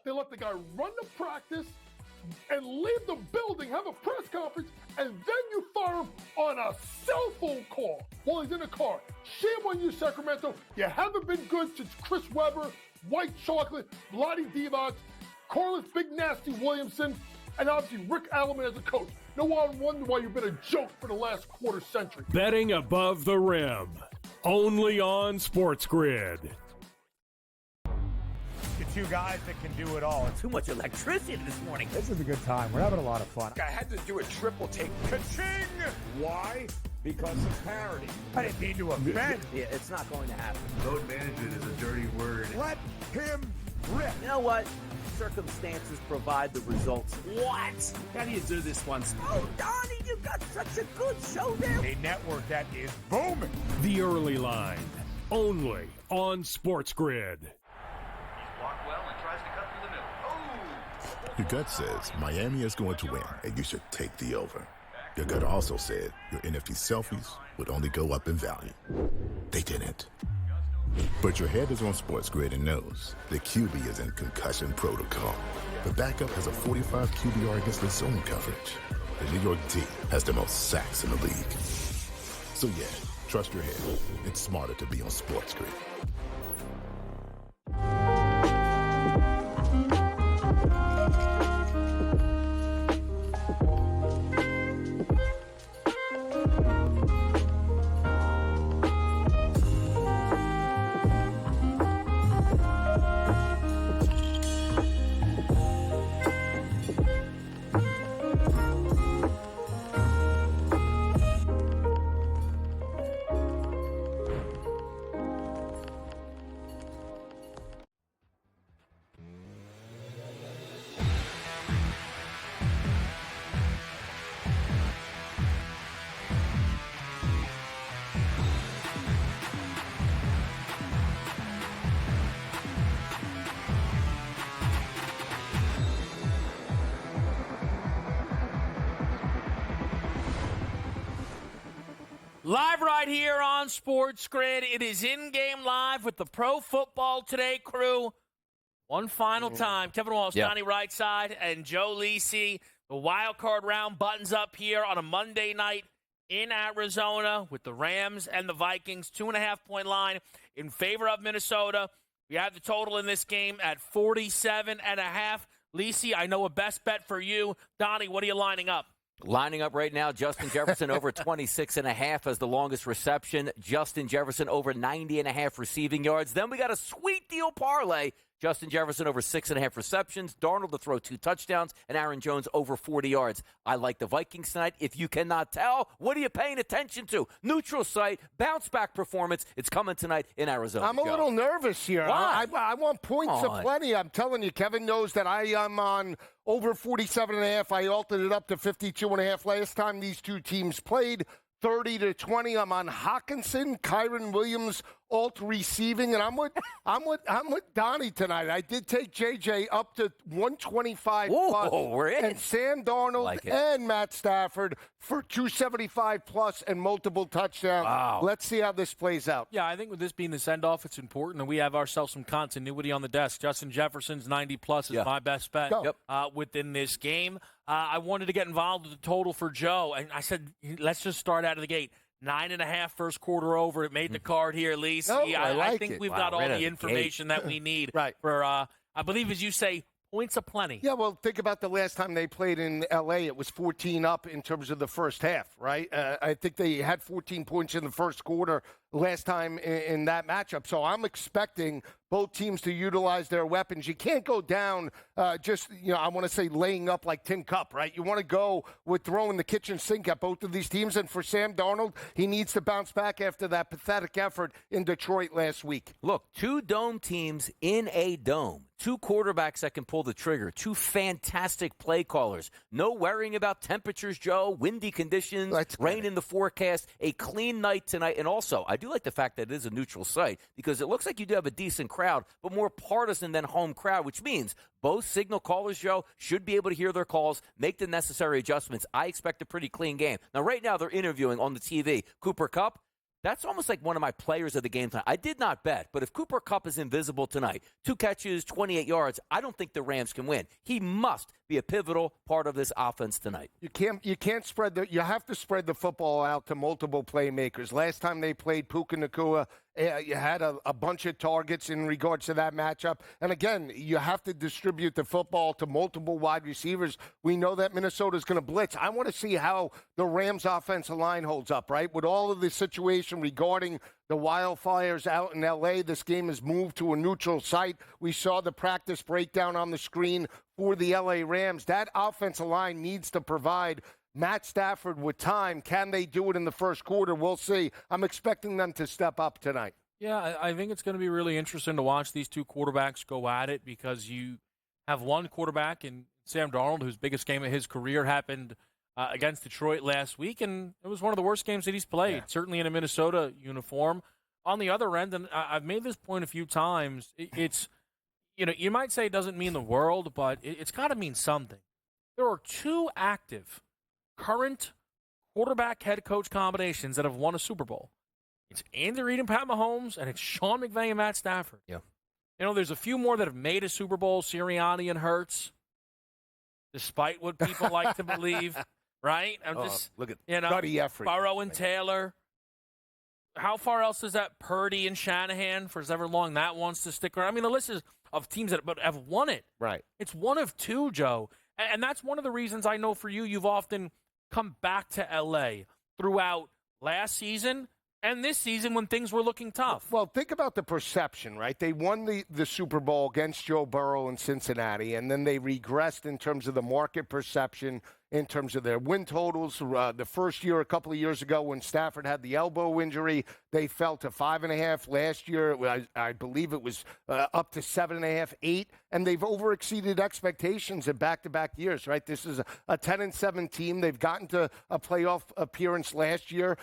They let the guy run the practice and leave the building, have a press conference, and then you fire him on a cell phone call while he's in the car. Shame on you, Sacramento. You haven't been good since Chris Webber, White Chocolate, Vlade Divac, Carlos Big Nasty Williamson, and obviously Rick Alleman as a coach. No one wonder why you've been a joke for the last quarter century. Betting above the rim, only on SportsGrid. The two guys that can do it all. Too much electricity this morning. This is a good time. We're having a lot of fun. I had to do a triple take. Ka-ching! Why? Because of parity. I didn't mean to offend. Yeah, it's not going to happen. Load management is a dirty word. Let him rip. You know what? Circumstances provide the results. What? How do you do this one? Oh, Donnie, you got such a good show there. A network that is booming. The Early Line, only on SportsGrid. Blocked well and tries to cut through the middle. Oh! Your gut says Miami is going to win, and you should take the over. Your gut also said your NFT selfies would only go up in value. They didn't. But your head is on SportsGrid and knows the QB is in concussion protocol. The backup has a 45 QBR against the zone coverage. The New York D has the most sacks in the league. So yeah, trust your head. It's smarter to be on SportsGrid. Live right here on SportsGrid. It is in-game live with the Pro Football Today crew. One final time. Kevin Walsh, Donnie Rightside, and Joe Lisi. The wild card round buttons up here on a Monday night in Arizona with the Rams and the Vikings. 2.5-point line in favor of Minnesota. We have the total in this game at 47.5. Lisi, I know a best bet for you. Donnie, what are you lining up? Lining up right now, Justin Jefferson over 26.5 as the longest reception. Justin Jefferson over 90.5 receiving yards. Then we got a sweet deal parlay. Justin Jefferson over 6.5 receptions. Darnold to throw 2 touchdowns. And Aaron Jones over 40 yards. I like the Vikings tonight. If you cannot tell, what are you paying attention to? Neutral site, bounce-back performance. It's coming tonight in Arizona. I'm a little nervous here. Why? I want points aplenty. I'm telling you, Kevin knows that I am on over 47.5. I altered it up to 52.5 last time these two teams played. 30-20. I'm on Hawkinson, Kyron Williams, alt receiving, and I'm with Donnie tonight. I did take JJ up to 125 plus, we're in. And Sam Darnold and Matt Stafford for 275 plus and multiple touchdowns. Wow. Let's see how this plays out. Yeah, I think with this being the send-off, it's important, and we have ourselves some continuity on the desk. Justin Jefferson's 90-plus is my best bet within this game. I wanted to get involved with the total for Joe, and I said, let's just start out of the gate. 9.5 first quarter over. It made the card here, Lisi. No, I think we've got all the information that we need for, I believe, as you say, points aplenty. Yeah, well, think about the last time they played in L.A. It was 14 up in terms of the first half, right? I think they had 14 points in the first quarter last time in that matchup. So I'm expecting both teams to utilize their weapons. You can't go down I want to say laying up like Tin Cup, right? You want to go with throwing the kitchen sink at both of these teams. And for Sam Darnold, he needs to bounce back after that pathetic effort in Detroit last week. Look, 2 dome teams in a dome. 2 quarterbacks that can pull the trigger. 2 fantastic play callers. No worrying about temperatures, Joe. Windy conditions, rain in the forecast. A clean night tonight. And also, I do like the fact that it is a neutral site because it looks like you do have a decent crowd, but more partisan than home crowd, which means both signal callers, Joe, should be able to hear their calls, make the necessary adjustments. I expect a pretty clean game. Now, right now, they're interviewing on the TV Cooper Kupp. That's almost like one of my players of the game tonight. I did not bet, but if Cooper Kupp is invisible tonight, 2 catches, 28 yards, I don't think the Rams can win. He must be a pivotal part of this offense tonight. You can't spread you have to spread the football out to multiple playmakers. Last time they played, Puka Nacua, you had a bunch of targets in regards to that matchup. And again, you have to distribute the football to multiple wide receivers. We know that Minnesota's going to blitz. I want to see how the Rams offensive line holds up, right? With all of the situation regarding the wildfires out in L.A., this game has moved to a neutral site. We saw the practice breakdown on the screen for the L.A. Rams. That offensive line needs to provide Matt Stafford with time. Can they do it in the first quarter? We'll see. I'm expecting them to step up tonight. Yeah, I think it's going to be really interesting to watch these two quarterbacks go at it because you have one quarterback in Sam Darnold, whose biggest game of his career happened against Detroit last week, and it was one of the worst games that he's played, certainly in a Minnesota uniform. On the other end, and I've made this point a few times, it's, you might say it doesn't mean the world, but it's got to mean something. There are 2 active current quarterback head coach combinations that have won a Super Bowl. It's Andy Reid and Pat Mahomes, and it's Sean McVay and Matt Stafford. Yeah. There's a few more that have made a Super Bowl, Sirianni and Hurts, despite what people like to believe, right? Look at Buddy Effort. Burrow and Taylor. How far else is that Purdy and Shanahan for however long that wants to stick around? I mean, the list is of teams that have won it. Right. It's one of 2, Joe. And that's one of the reasons I know for you've often come back to L.A. throughout last season and this season when things were looking tough. Well, think about the perception, right? They won the Super Bowl against Joe Burrow in Cincinnati, and then they regressed in terms of the market perception, in terms of their win totals. The first year, a couple of years ago, when Stafford had the elbow injury, they fell to 5.5. Last year, I believe it was up to 7.5, 8, and they've overexceeded expectations in back-to-back years, right? This is a 10-7 team. They've gotten to a playoff appearance last year,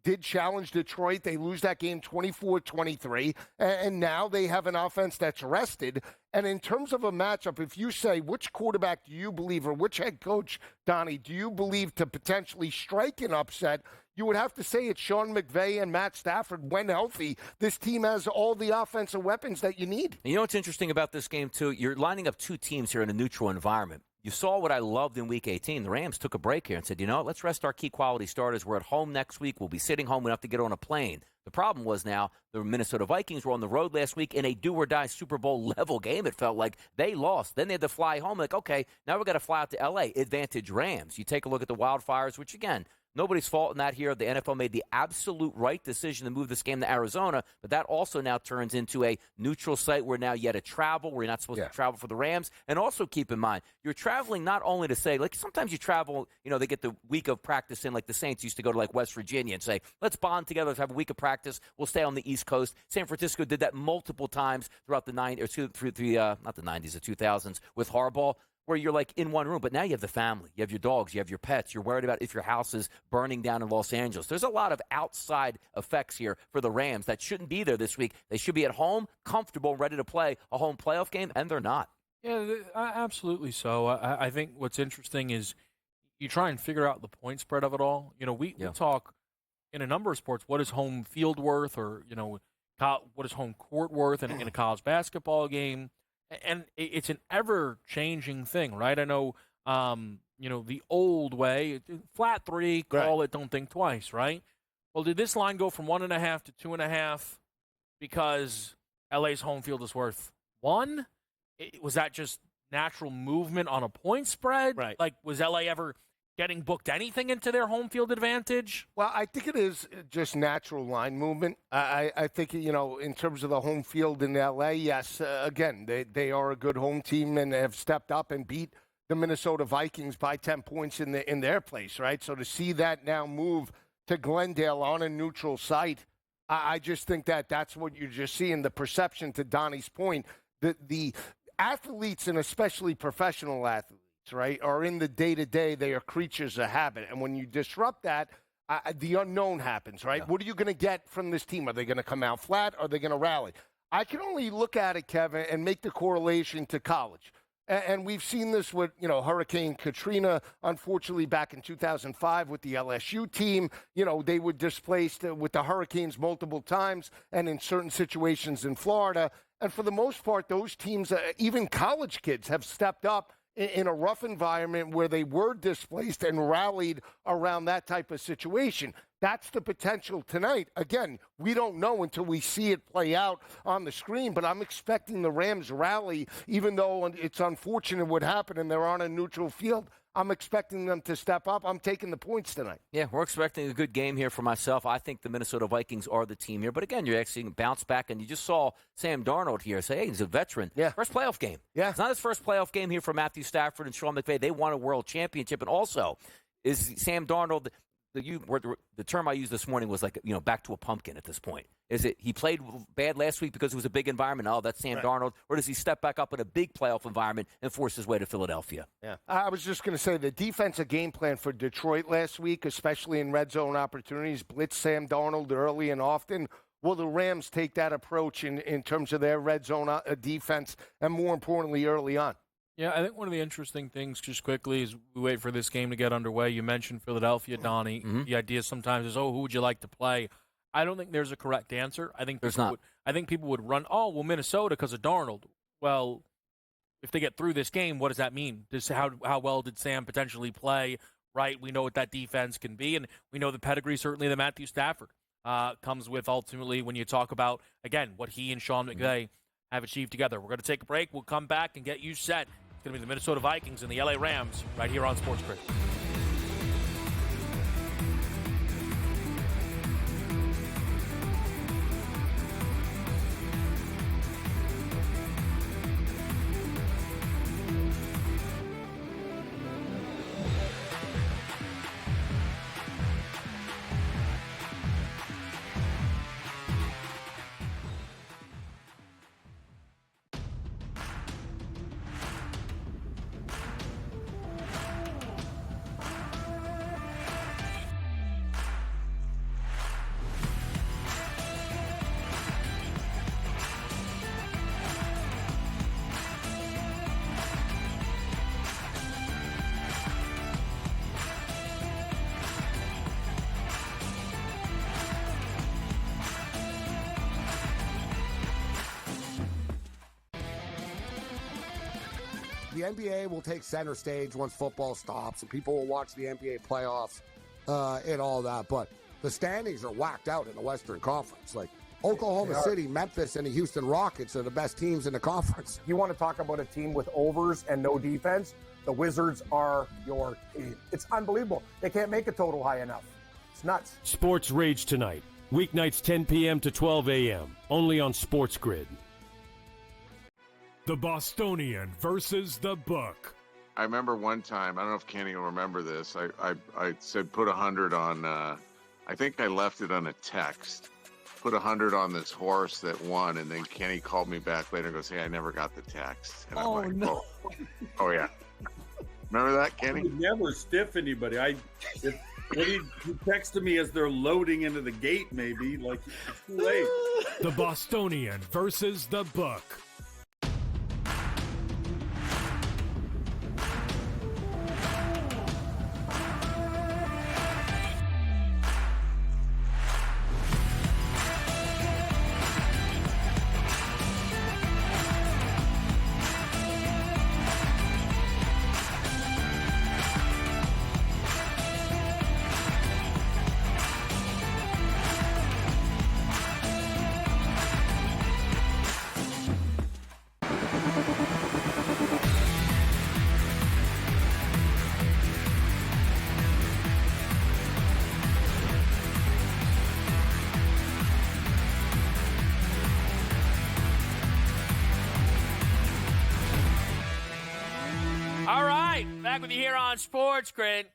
did challenge Detroit. They lose that game 24-23, and now they have an offense that's rested. And in terms of a matchup, if you say which quarterback do you believe or which head coach, Donnie, do you believe to potentially strike an upset, you would have to say it's Sean McVay and Matt Stafford. When healthy, this team has all the offensive weapons that you need. You know what's interesting about this game, too? You're lining up 2 teams here in a neutral environment. You saw what I loved in Week 18. The Rams took a break here and said, let's rest our key quality starters. We're at home next week. We'll be sitting home. We don't have to get on a plane. The problem was now the Minnesota Vikings were on the road last week in a do-or-die Super Bowl-level game. It felt like they lost. Then they had to fly home. Like, okay, now we've got to fly out to L.A. Advantage Rams. You take a look at the wildfires, which, again, nobody's fault in that here. The NFL made the absolute right decision to move this game to Arizona, but that also now turns into a neutral site where now you had to travel, where you're not supposed to travel for the Rams. And also keep in mind, you're traveling not only to say, like sometimes you travel, they get the week of practice in, like the Saints used to go to like West Virginia and say, let's bond together, let's have a week of practice. We'll stay on the East Coast. San Francisco did that multiple times throughout the 2000s with Harbaugh, where you're like in one room, but now you have the family, you have your dogs, you have your pets, you're worried about if your house is burning down in Los Angeles. There's a lot of outside effects here for the Rams that shouldn't be there this week. They should be at home, comfortable, ready to play a home playoff game, and they're not. Yeah, absolutely so. I think what's interesting is you try and figure out the point spread of it all. We talk in a number of sports, what is home field worth, or, what is home court worth in a college basketball game. And it's an ever-changing thing, right? I know, the old way, flat 3, call it, don't think twice, right? Well, did this line go from 1.5 to 2.5 because LA's home field is worth 1? Was that just natural movement on a point spread? Right. Like, was LA ever getting booked anything into their home field advantage? Well, I think it is just natural line movement. I think, in terms of the home field in L.A., yes, again, they are a good home team and have stepped up and beat the Minnesota Vikings by 10 points in their place, right? So to see that now move to Glendale on a neutral site, I just think that's what you're just seeing, the perception, to Donnie's point, the athletes, and especially professional athletes, right, are in the day-to-day. They are creatures of habit. And when you disrupt that, the unknown happens, right? Yeah. What are you going to get from this team? Are they going to come out flat? Are they going to rally? I can only look at it, Kevin, and make the correlation to college. And we've seen this with, Hurricane Katrina, unfortunately, back in 2005 with the LSU team. They were displaced with the hurricanes multiple times and in certain situations in Florida. And for the most part, those teams, even college kids, have stepped up in a rough environment where they were displaced and rallied around that type of situation. That's the potential tonight. Again, we don't know until we see it play out on the screen, but I'm expecting the Rams rally, even though it's unfortunate what happened and they're on a neutral field. I'm expecting them to step up. I'm taking the points tonight. Yeah, we're expecting a good game here for myself. I think the Minnesota Vikings are the team here. But again, you're actually bounce back, and you just saw Sam Darnold here say, hey, he's a veteran. Yeah. First playoff game. Yeah. It's not his first playoff game here for Matthew Stafford and Sean McVay. They won a world championship. And also, is Sam Darnold – the term I used this morning was like, back to a pumpkin at this point. Is it he played bad last week because it was a big environment? Oh, that's Sam Darnold. Or does he step back up in a big playoff environment and force his way to Philadelphia? Yeah. I was just going to say the defensive game plan for Detroit last week, especially in red zone opportunities, blitz Sam Darnold early and often. Will the Rams take that approach in terms of their red zone defense and, more importantly, early on? Yeah, I think one of the interesting things, just quickly, is we wait for this game to get underway. You mentioned Philadelphia, Donnie. Mm-hmm. The idea sometimes is, who would you like to play? I don't think there's a correct answer. I think I think people would run, Minnesota because of Darnold. Well, if they get through this game, what does that mean? How well did Sam potentially play? Right, we know what that defense can be, and we know the pedigree certainly that Matthew Stafford comes with. Ultimately, when you talk about again what he and Sean McVay have achieved together. We're going to take a break. We'll come back and get you set. It's going to be the Minnesota Vikings and the LA Rams right here on SportsGrid. The NBA will take center stage once football stops, and people will watch the NBA playoffs and all that. But the standings are whacked out in the Western Conference. Like Oklahoma City, Memphis, and the Houston Rockets are the best teams in the conference. You want to talk about a team with overs and no defense? The Wizards are your team. It's unbelievable. They can't make a total high enough. It's nuts. Sports Rage tonight. Weeknights 10 p.m. to 12 a.m. Only on SportsGrid. The Bostonian versus the Book. I remember one time, I don't know if Kenny will remember this, I said put 100 on, I think I left it on a text, put 100 on this horse that won, and then Kenny called me back later and goes, hey, I never got the text. And I'm like, no. Oh, yeah. Remember that, Kenny? I would never stiff anybody. When he texted me as they're loading into the gate, maybe, like, it's too late. The Bostonian versus the Book. Back with you here on SportsGrid. You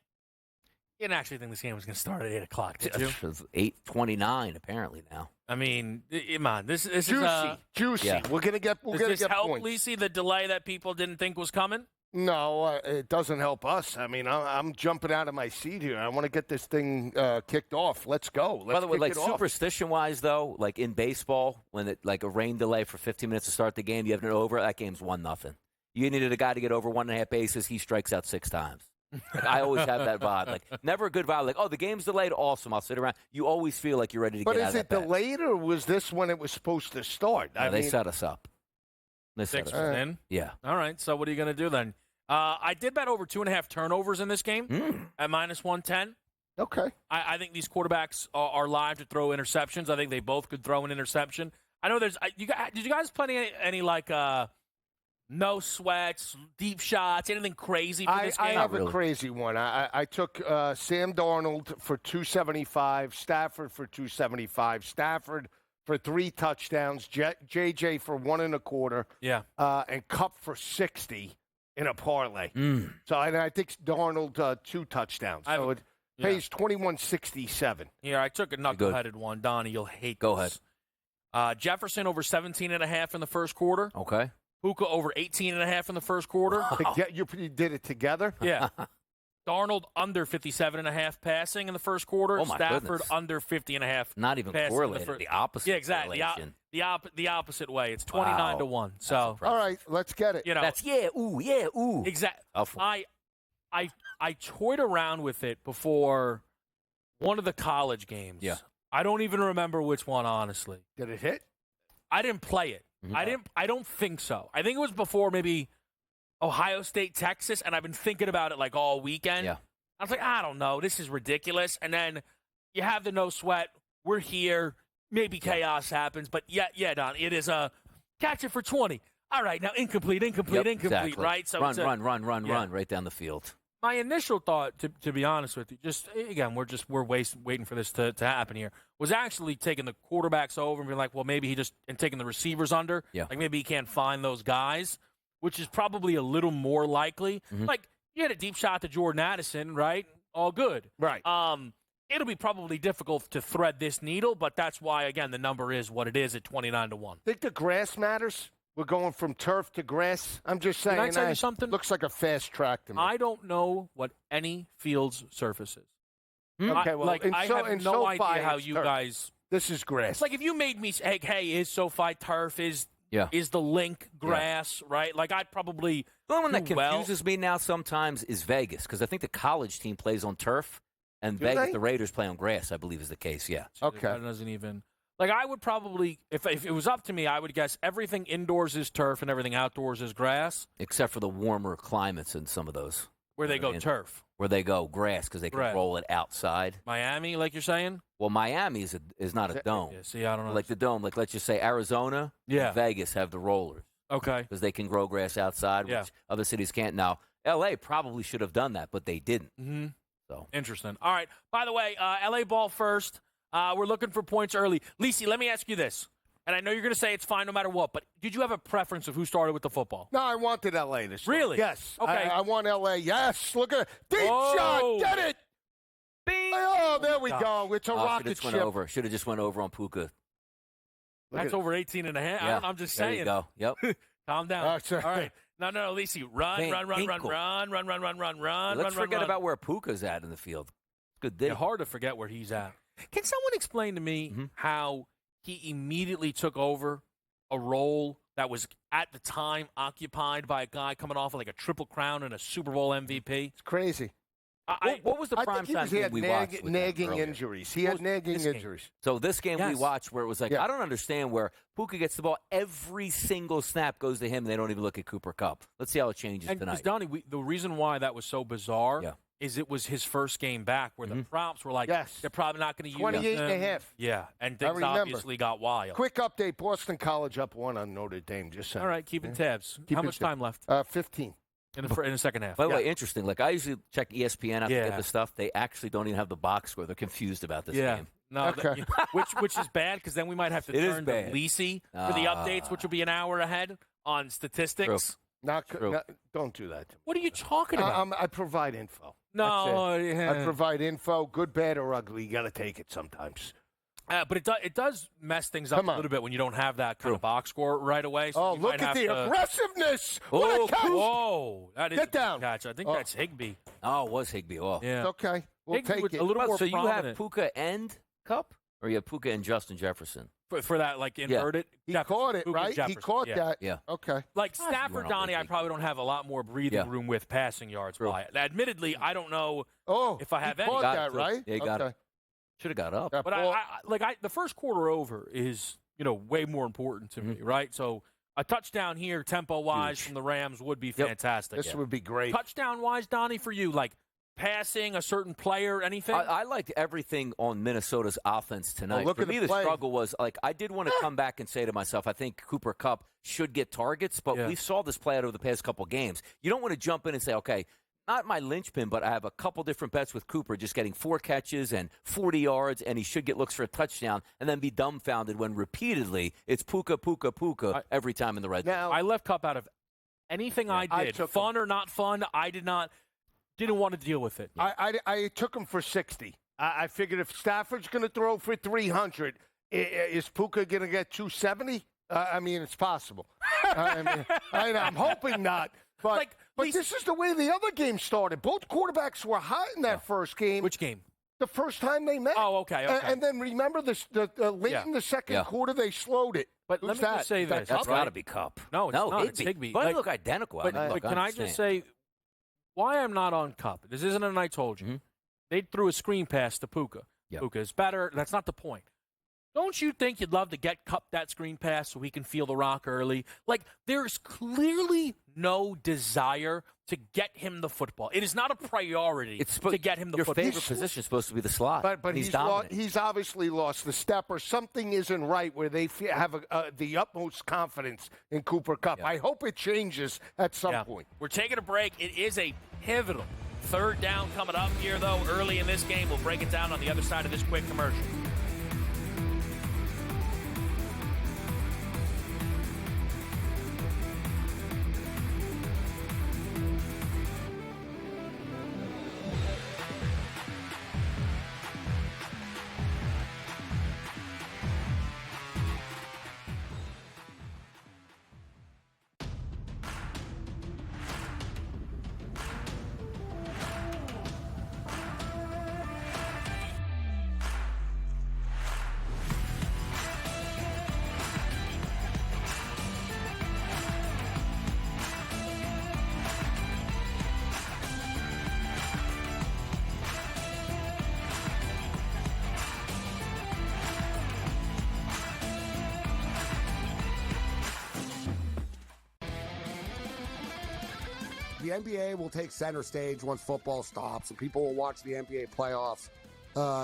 didn't actually think this game was going to start at 8 o'clock, did you? It's 8:29 apparently now. I mean, come on. This juicy, is juicy. Yeah. We're going to get Does this help, points. Lisi, the delay that people didn't think was coming? No, it doesn't help us. I mean, I'm jumping out of my seat here. I want to get this thing kicked off. Let's go. By the way, like superstition-wise, though, like in baseball, when it like a rain delay for 15 minutes to start the game, you have it over, that game's 1-0. you needed a guy to get over 1.5 bases. He strikes out 6 times. Like, I always have that vibe. Like, never a good vibe. Like, oh, the game's delayed. Awesome. I'll sit around. You always feel like you're ready to get out of that. But is it delayed, or was this when it was supposed to start? No, they set us up. They set us up. In? Yeah. All right. So what are you going to do then? I did bet over 2.5 turnovers in this game at -110. Okay. I think these quarterbacks are live to throw interceptions. I think they both could throw an interception. I know there's did you guys play any like no sweats, deep shots, anything crazy for this game? I have a crazy one. I took Sam Darnold for 275, Stafford for 275, Stafford for 3 touchdowns, JJ for 1.25, and Kupp for 60 in a parlay. So I think Darnold 2 touchdowns. So it pays 21.67. Yeah, I took a knuckleheaded one. Donnie, you'll hate Go this. ahead. Jefferson over 17.5 in the first quarter. Okay. Puka over 18.5 in the first quarter. You did it together? Yeah. Darnold under 57.5 passing in the first quarter. Oh, my Stafford goodness. under 50.5. Not even correlated. The opposite. Yeah, exactly. Correlation. The opposite way. It's 29-1. So all right, let's get it. You know, that's ooh. Exactly. I toyed around with it before one of the college games. Yeah. I don't even remember which one, honestly. Did it hit? I didn't play it. I don't think so. I think it was before maybe Ohio State, Texas, and I've been thinking about it like all weekend. Yeah. I was like, I don't know. This is ridiculous. And then you have the no sweat. We're here. Maybe chaos happens. But yeah, Don, it is a catch it for 20. All right, now incomplete, Exactly. right? So run right down the field. My initial thought, to be honest with you, just again, we're waiting for this to happen here, was actually taking the quarterbacks over and being like, well, maybe and taking the receivers under. Yeah. Like maybe he can't find those guys, which is probably a little more likely. Like you had a deep shot to Jordan Addison, right? All good. Right. It'll be probably difficult to thread this needle, but that's why, again, the number is what it is at 29-1. Think the grass matters? We're going from turf to grass. I'm just saying. Can I tell you something? Looks like a fast track to me. I don't know what any field's surface is. Okay, well, I have no idea how you guys. This is grass. It's like if you made me say, "Hey, is SoFi turf? Is the link grass?" Right? Like I'd probably. The only one that confuses me now sometimes is Vegas, because I think the college team plays on turf, and Vegas, the Raiders play on grass. I believe is the case. Yeah. Okay. That doesn't even. Like, I would probably, if it was up to me, I would guess everything indoors is turf and everything outdoors is grass. Except for the warmer climates in some of those. Where they go turf. Where they go grass, because they can roll it outside. Miami, like you're saying? Well, Miami is not a dome. Yeah, see, I don't know. Like the dome, like let's just say Arizona and Vegas have the rollers. Okay. Because they can grow grass outside, which other cities can't. Now, L.A. probably should have done that, but they didn't. Mm-hmm. So interesting. All right. By the way, L.A. ball first. We're looking for points early. Lisi, let me ask you this. And I know you're going to say it's fine no matter what, but did you have a preference of who started with the football? No, I wanted L.A. this year. Really? Yes. Okay. I want L.A. Yes. Look at it. Deep shot. Get it. Bing. Oh, there we go. It's a rocket ship. Should have just went over on Puka. That's over 18.5. Yeah. I'm just saying. There you go. Yep. Calm down. All right. No, Lisi. Run. Let's forget about where Puka's at in the field. Good day. Yeah, hard to forget where he's at. Can someone explain to me how he immediately took over a role that was at the time occupied by a guy coming off of like a Triple Crown and a Super Bowl MVP? It's crazy. What was the prime time game we watched? Nagging injuries. He had nagging injuries. So this game we watched where it was like, I don't understand where Puka gets the ball. Every single snap goes to him, and they don't even look at Cooper Kupp. Let's see how it changes tonight. Donnie, the reason why that was so bizarre is it was his first game back where the props were like, they're probably not going to use 28.5. Yeah, and things obviously got wild. Quick update, Boston College up 1 on Notre Dame. Just saying. All right, keeping tabs. How much time left? 15. In the second half. By the way, interesting. Like, I usually check ESPN out to get the stuff. They actually don't even have the box score. They're confused about this game. No, which is bad, because then we might have to turn to Lisi for the updates, which will be an hour ahead on statistics. Don't do that. What are you talking about? I provide info. No, I provide info, good, bad, or ugly. You got to take it sometimes. But it does mess things up a little bit when you don't have that kind of box score right away. So look at the aggressiveness! What a catch! Whoa, that is Get down. A catch. I think that's Higbee. Oh, it was Higbee. Oh, yeah. Okay, we'll Higbee take it. A little more so prominent. You have Puka and Kupp? Or you have Puka and Justin Jefferson. For that, like, inverted? He caught it, Puka right? Jefferson. He caught that. Yeah. Okay. Like Stafford, Donnie, I probably don't have a lot more breathing room with passing yards by it. Admittedly, I don't know if I have any. Caught that, right? Yeah, he got it. Should have got up. But the first quarter over is, way more important to me, right? So a touchdown here, tempo-wise, from the Rams would be fantastic. This would be great. Touchdown-wise, Donnie, for you, like passing, a certain player, anything? I liked everything on Minnesota's offense tonight. Look for at me, the the play. struggle was, I did want to come back and say to myself, I think Cooper Kupp should get targets, but we saw this play out over the past couple games. You don't want to jump in and say, okay, not my linchpin, but I have a couple different bets with Cooper, just getting 4 catches and 40 yards, and he should get looks for a touchdown, and then be dumbfounded when repeatedly it's Puka every time in the red zone. I left Kupp out of anything I did. Fun or not fun, I didn't want to deal with it. I took him for 60. I figured if Stafford's going to throw for 300, is Puka going to get 270? I mean, it's possible. I'm hoping not. But this is the way the other game started. Both quarterbacks were hot in that first game. Which game? The first time they met. Oh, okay. And then remember, late in the second quarter, they slowed it. But let me just say this. That's got to be Kupp. No, it's not. It's Higbee. But they look identical. But can I just say why I'm not on Kupp? This isn't an I told you. They threw a screen pass to Puka. Puka is better. That's not the point. Don't you think you'd love to get Kupp that screen pass so he can feel the rock early? Like, there's clearly no desire to get him the football. It is not a priority to get him the football. Your favorite position is supposed to be the slot. But he's obviously lost the step, or something isn't right where they have the utmost confidence in Cooper Kupp. Yeah. I hope it changes at some point. We're taking a break. It is a pivotal third down coming up here, though, early in this game. We'll break it down on the other side of this quick commercial. The NBA will take center stage once football stops, and people will watch the NBA playoffs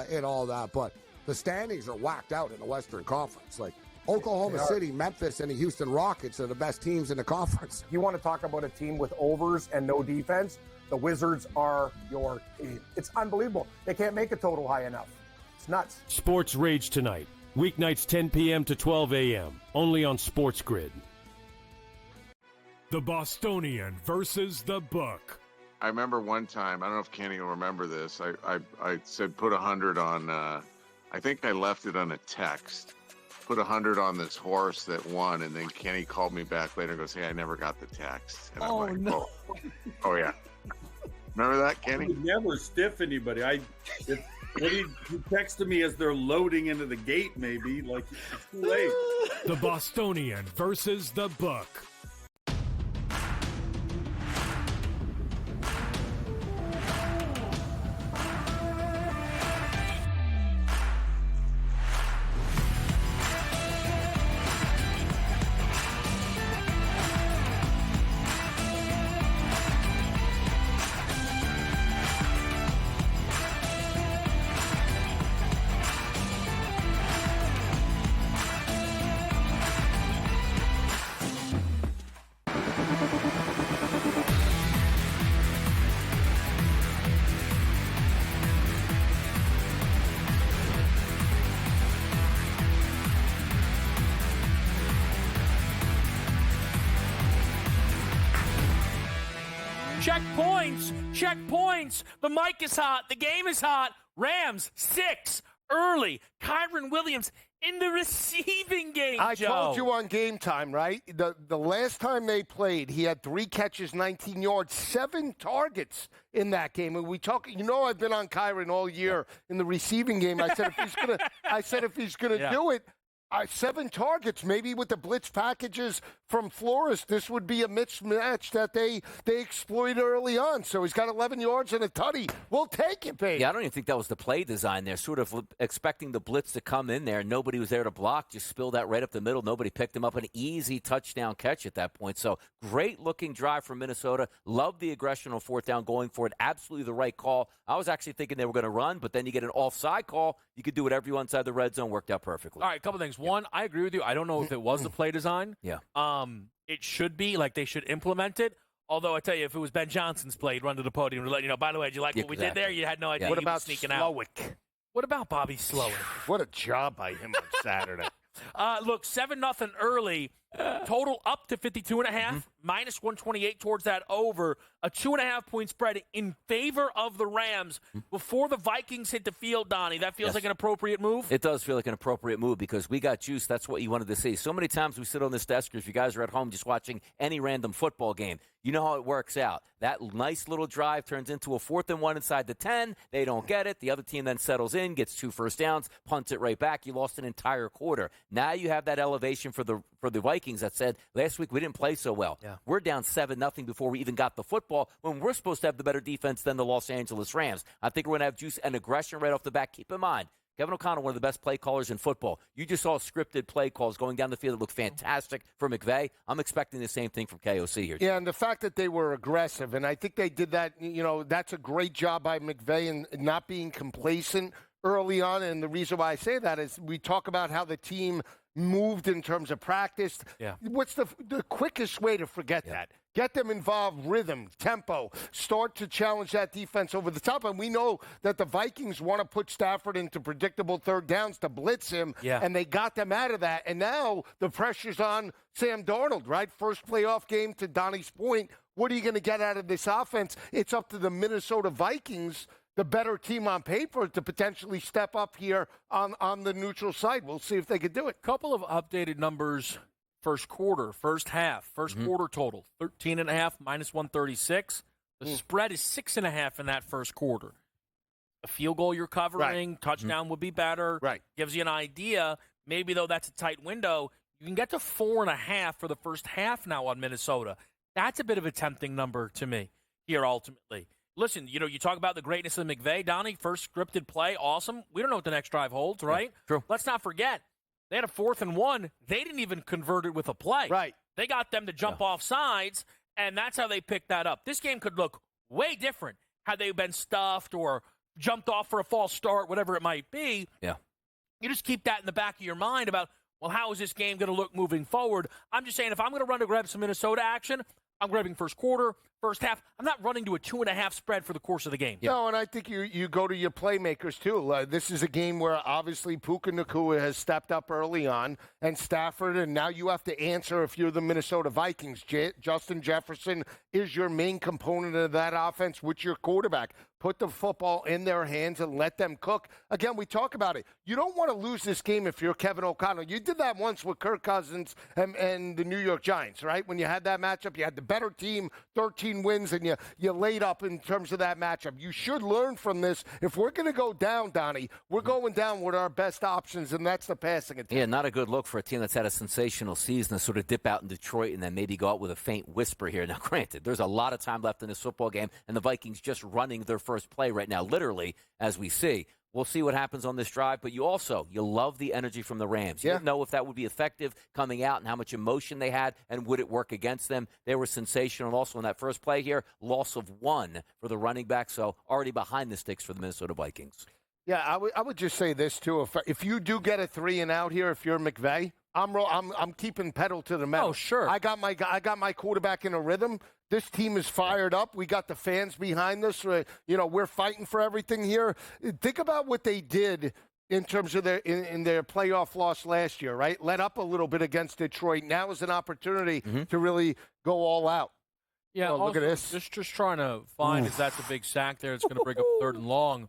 and all that. But the standings are whacked out in the Western Conference. Like Oklahoma City, Memphis, and the Houston Rockets are the best teams in the conference. You want to talk about a team with overs and no defense? The Wizards are your team. It's unbelievable. They can't make a total high enough. It's nuts. Sports Rage tonight. Weeknights 10 p.m. to 12 a.m. Only on SportsGrid. The Bostonian versus the Book. I remember one time, I don't know if Kenny will remember this. I said put 100 on, I think I left it on a text. Put 100 on this horse that won, and then Kenny called me back later and goes, hey, I never got the text. And I'm like, no. Oh, yeah. Remember that, Kenny? I would never stiff anybody. When he texted me as they're loading into the gate, maybe, like, it's too late. The Bostonian versus the Book. Checkpoints. The mic is hot. The game is hot. Rams 6 early. Kyron Williams in the receiving game, I Joe. told you on Game Time, right? The last time they played, he had 3 catches, 19 yards, 7 targets in that game. And we talk, I've been on Kyron all year in the receiving game. I said if he's gonna do it, 7 targets, maybe with the blitz packages from Flores, this would be a mismatch that they exploit early on. So he's got 11 yards and a tutty. We'll take it, baby. Yeah, I don't even think that was the play design there. Sort of expecting the blitz to come in there. Nobody was there to block. Just spilled that right up the middle. Nobody picked him up. An easy touchdown catch at that point. So great-looking drive from Minnesota. Love the aggression on 4th down going for it. Absolutely the right call. I was actually thinking they were going to run, but then you get an offside call. You could do whatever you want inside the red zone. Worked out perfectly. All right, a couple things. One, I agree with you. I don't know if it was the play design. Yeah. It should be. Like, they should implement it. Although, I tell you, if it was Ben Johnson's play, he'd run to the podium and let you know, by the way, did you like what we did there? You had no idea. What he was about sneaking out. Slowick? What about Bobby Slowick? What a job by him on Saturday. Look, 7-0 early. Total up to 52.5, minus 128 towards that over. A 2.5-point spread in favor of the Rams before the Vikings hit the field, Donnie. That feels like an appropriate move? It does feel like an appropriate move because we got juice. That's what you wanted to see. So many times we sit on this desk, if you guys are at home just watching any random football game, you know how it works out. That nice little drive turns into a 4th and 1 inside the 10. They don't get it. The other team then settles in, gets 2 first downs, punts it right back. You lost an entire quarter. Now you have that elevation for the Vikings that said, last week we didn't play so well. Yeah. We're down 7-0 before we even got the football when we're supposed to have the better defense than the Los Angeles Rams. I think we're going to have juice and aggression right off the bat. Keep in mind, Kevin O'Connell, one of the best play callers in football. You just saw scripted play calls going down the field that look fantastic for McVay. I'm expecting the same thing from KOC here. Yeah, and the fact that they were aggressive, and I think they did that, that's a great job by McVay in not being complacent early on. And the reason why I say that is we talk about how the team moved in terms of practice. Yeah. What's the quickest way to forget that? Get them involved, rhythm, tempo, start to challenge that defense over the top. And we know that the Vikings want to put Stafford into predictable 3rd downs to blitz him, and they got them out of that. And now the pressure's on Sam Darnold, right? First playoff game, to Donnie's point. What are you going to get out of this offense? It's up to the Minnesota Vikings, the better team on paper, to potentially step up here on the neutral side. We'll see if they could do it. Couple of updated numbers. First quarter, first half, first quarter total, 13.5, minus 136. The spread is 6.5 in that first quarter. A field goal you're covering, touchdown would be better. Right. Gives you an idea. Maybe, though, that's a tight window. You can get to 4.5 for the first half now on Minnesota. That's a bit of a tempting number to me here ultimately. Listen, you talk about the greatness of McVay, Donnie, first scripted play, awesome. We don't know what the next drive holds, right? Yeah, true. Let's not forget. They had a 4th and 1. They didn't even convert it with a play. Right. They got them to jump off sides, and that's how they picked that up. This game could look way different had they been stuffed or jumped off for a false start, whatever it might be. Yeah. You just keep that in the back of your mind about, well, how is this game going to look moving forward? I'm just saying, if I'm going to run to grab some Minnesota action, I'm grabbing first quarter, first half. I'm not running to a 2.5 spread for the course of the game. No, and I think you go to your playmakers, too. This is a game where, obviously, Puka Nacua has stepped up early on, and Stafford, and now you have to answer if you're the Minnesota Vikings. Justin Jefferson is your main component of that offense with your quarterback. Put the football in their hands and let them cook. Again, we talk about it. You don't want to lose this game if you're Kevin O'Connell. You did that once with Kirk Cousins and the New York Giants, right? When you had that matchup, you had the better team, 13 wins, and you laid up in terms of that matchup. You should learn from this. If we're going to go down, Donnie, we're going down with our best options, and that's the passing attack. Yeah, not a good look for a team that's had a sensational season to sort of dip out in Detroit and then maybe go out with a faint whisper here. Now, granted, there's a lot of time left in this football game, and the Vikings just running their first play right now, literally, as we see. We'll see what happens on this drive, but you love the energy from the Rams. You didn't know if that would be effective coming out and how much emotion they had and would it work against them. They were sensational. Also in that first play here, loss of 1 for the running back, so already behind the sticks for the Minnesota Vikings. Yeah, I would just say this, too. If you do get a 3 and out here, if you're McVay, I'm keeping pedal to the metal. Oh, sure. I got my quarterback in a rhythm. This team is fired up. We got the fans behind us. We're fighting for everything here. Think about what they did in terms of in their playoff loss last year, right? Let up a little bit against Detroit. Now is an opportunity to really go all out. Yeah, look at this. Just trying to find if that's a big sack there. It's going to break up 3rd and long.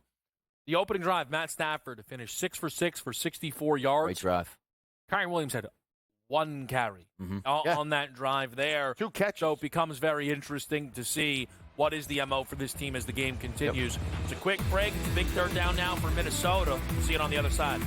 The opening drive, Matt Stafford finished 6 for 6 for 64 yards. Great drive. Kyren Williams had one carry on that drive there. 2 catches. So it becomes very interesting to see what is the MO for this team as the game continues. Yep. It's a quick break. It's a big third down now for Minnesota. We'll see it on the other side.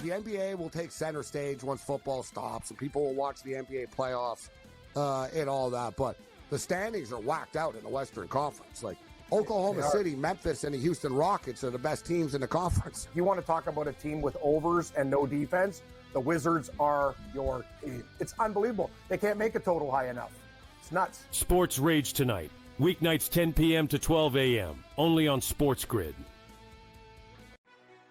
The NBA will take center stage once football stops, and people will watch the NBA playoffs and all that. But the standings are whacked out in the Western Conference. Like Oklahoma City, Memphis, and the Houston Rockets are the best teams in the conference. You want to talk about a team with overs and no defense? The Wizards are your team. It's unbelievable. They can't make a total high enough. It's nuts. Sports Rage tonight. Weeknights 10 p.m. to 12 a.m. Only on SportsGrid.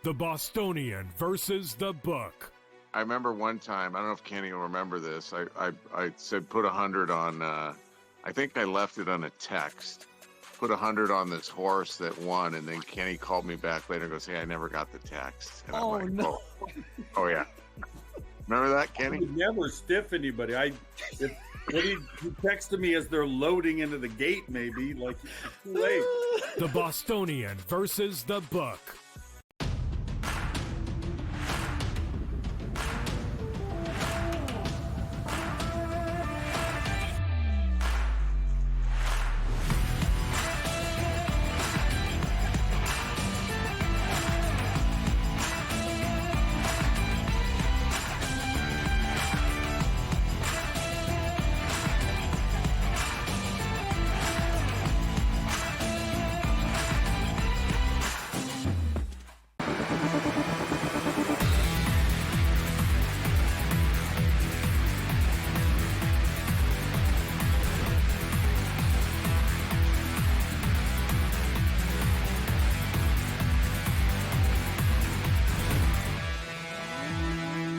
The Bostonian versus the Book. I remember one time, I don't know if Kenny will remember this. I said put 100 on, I think I left it on a text. Put 100 on this horse that won, and then Kenny called me back later and goes, "Hey, I never got the text." And I'm like, no. Oh yeah. Remember that, Kenny? I would never stiff anybody. When he texted me as they're loading into the gate, maybe, like, it's too late. The Bostonian versus the Book.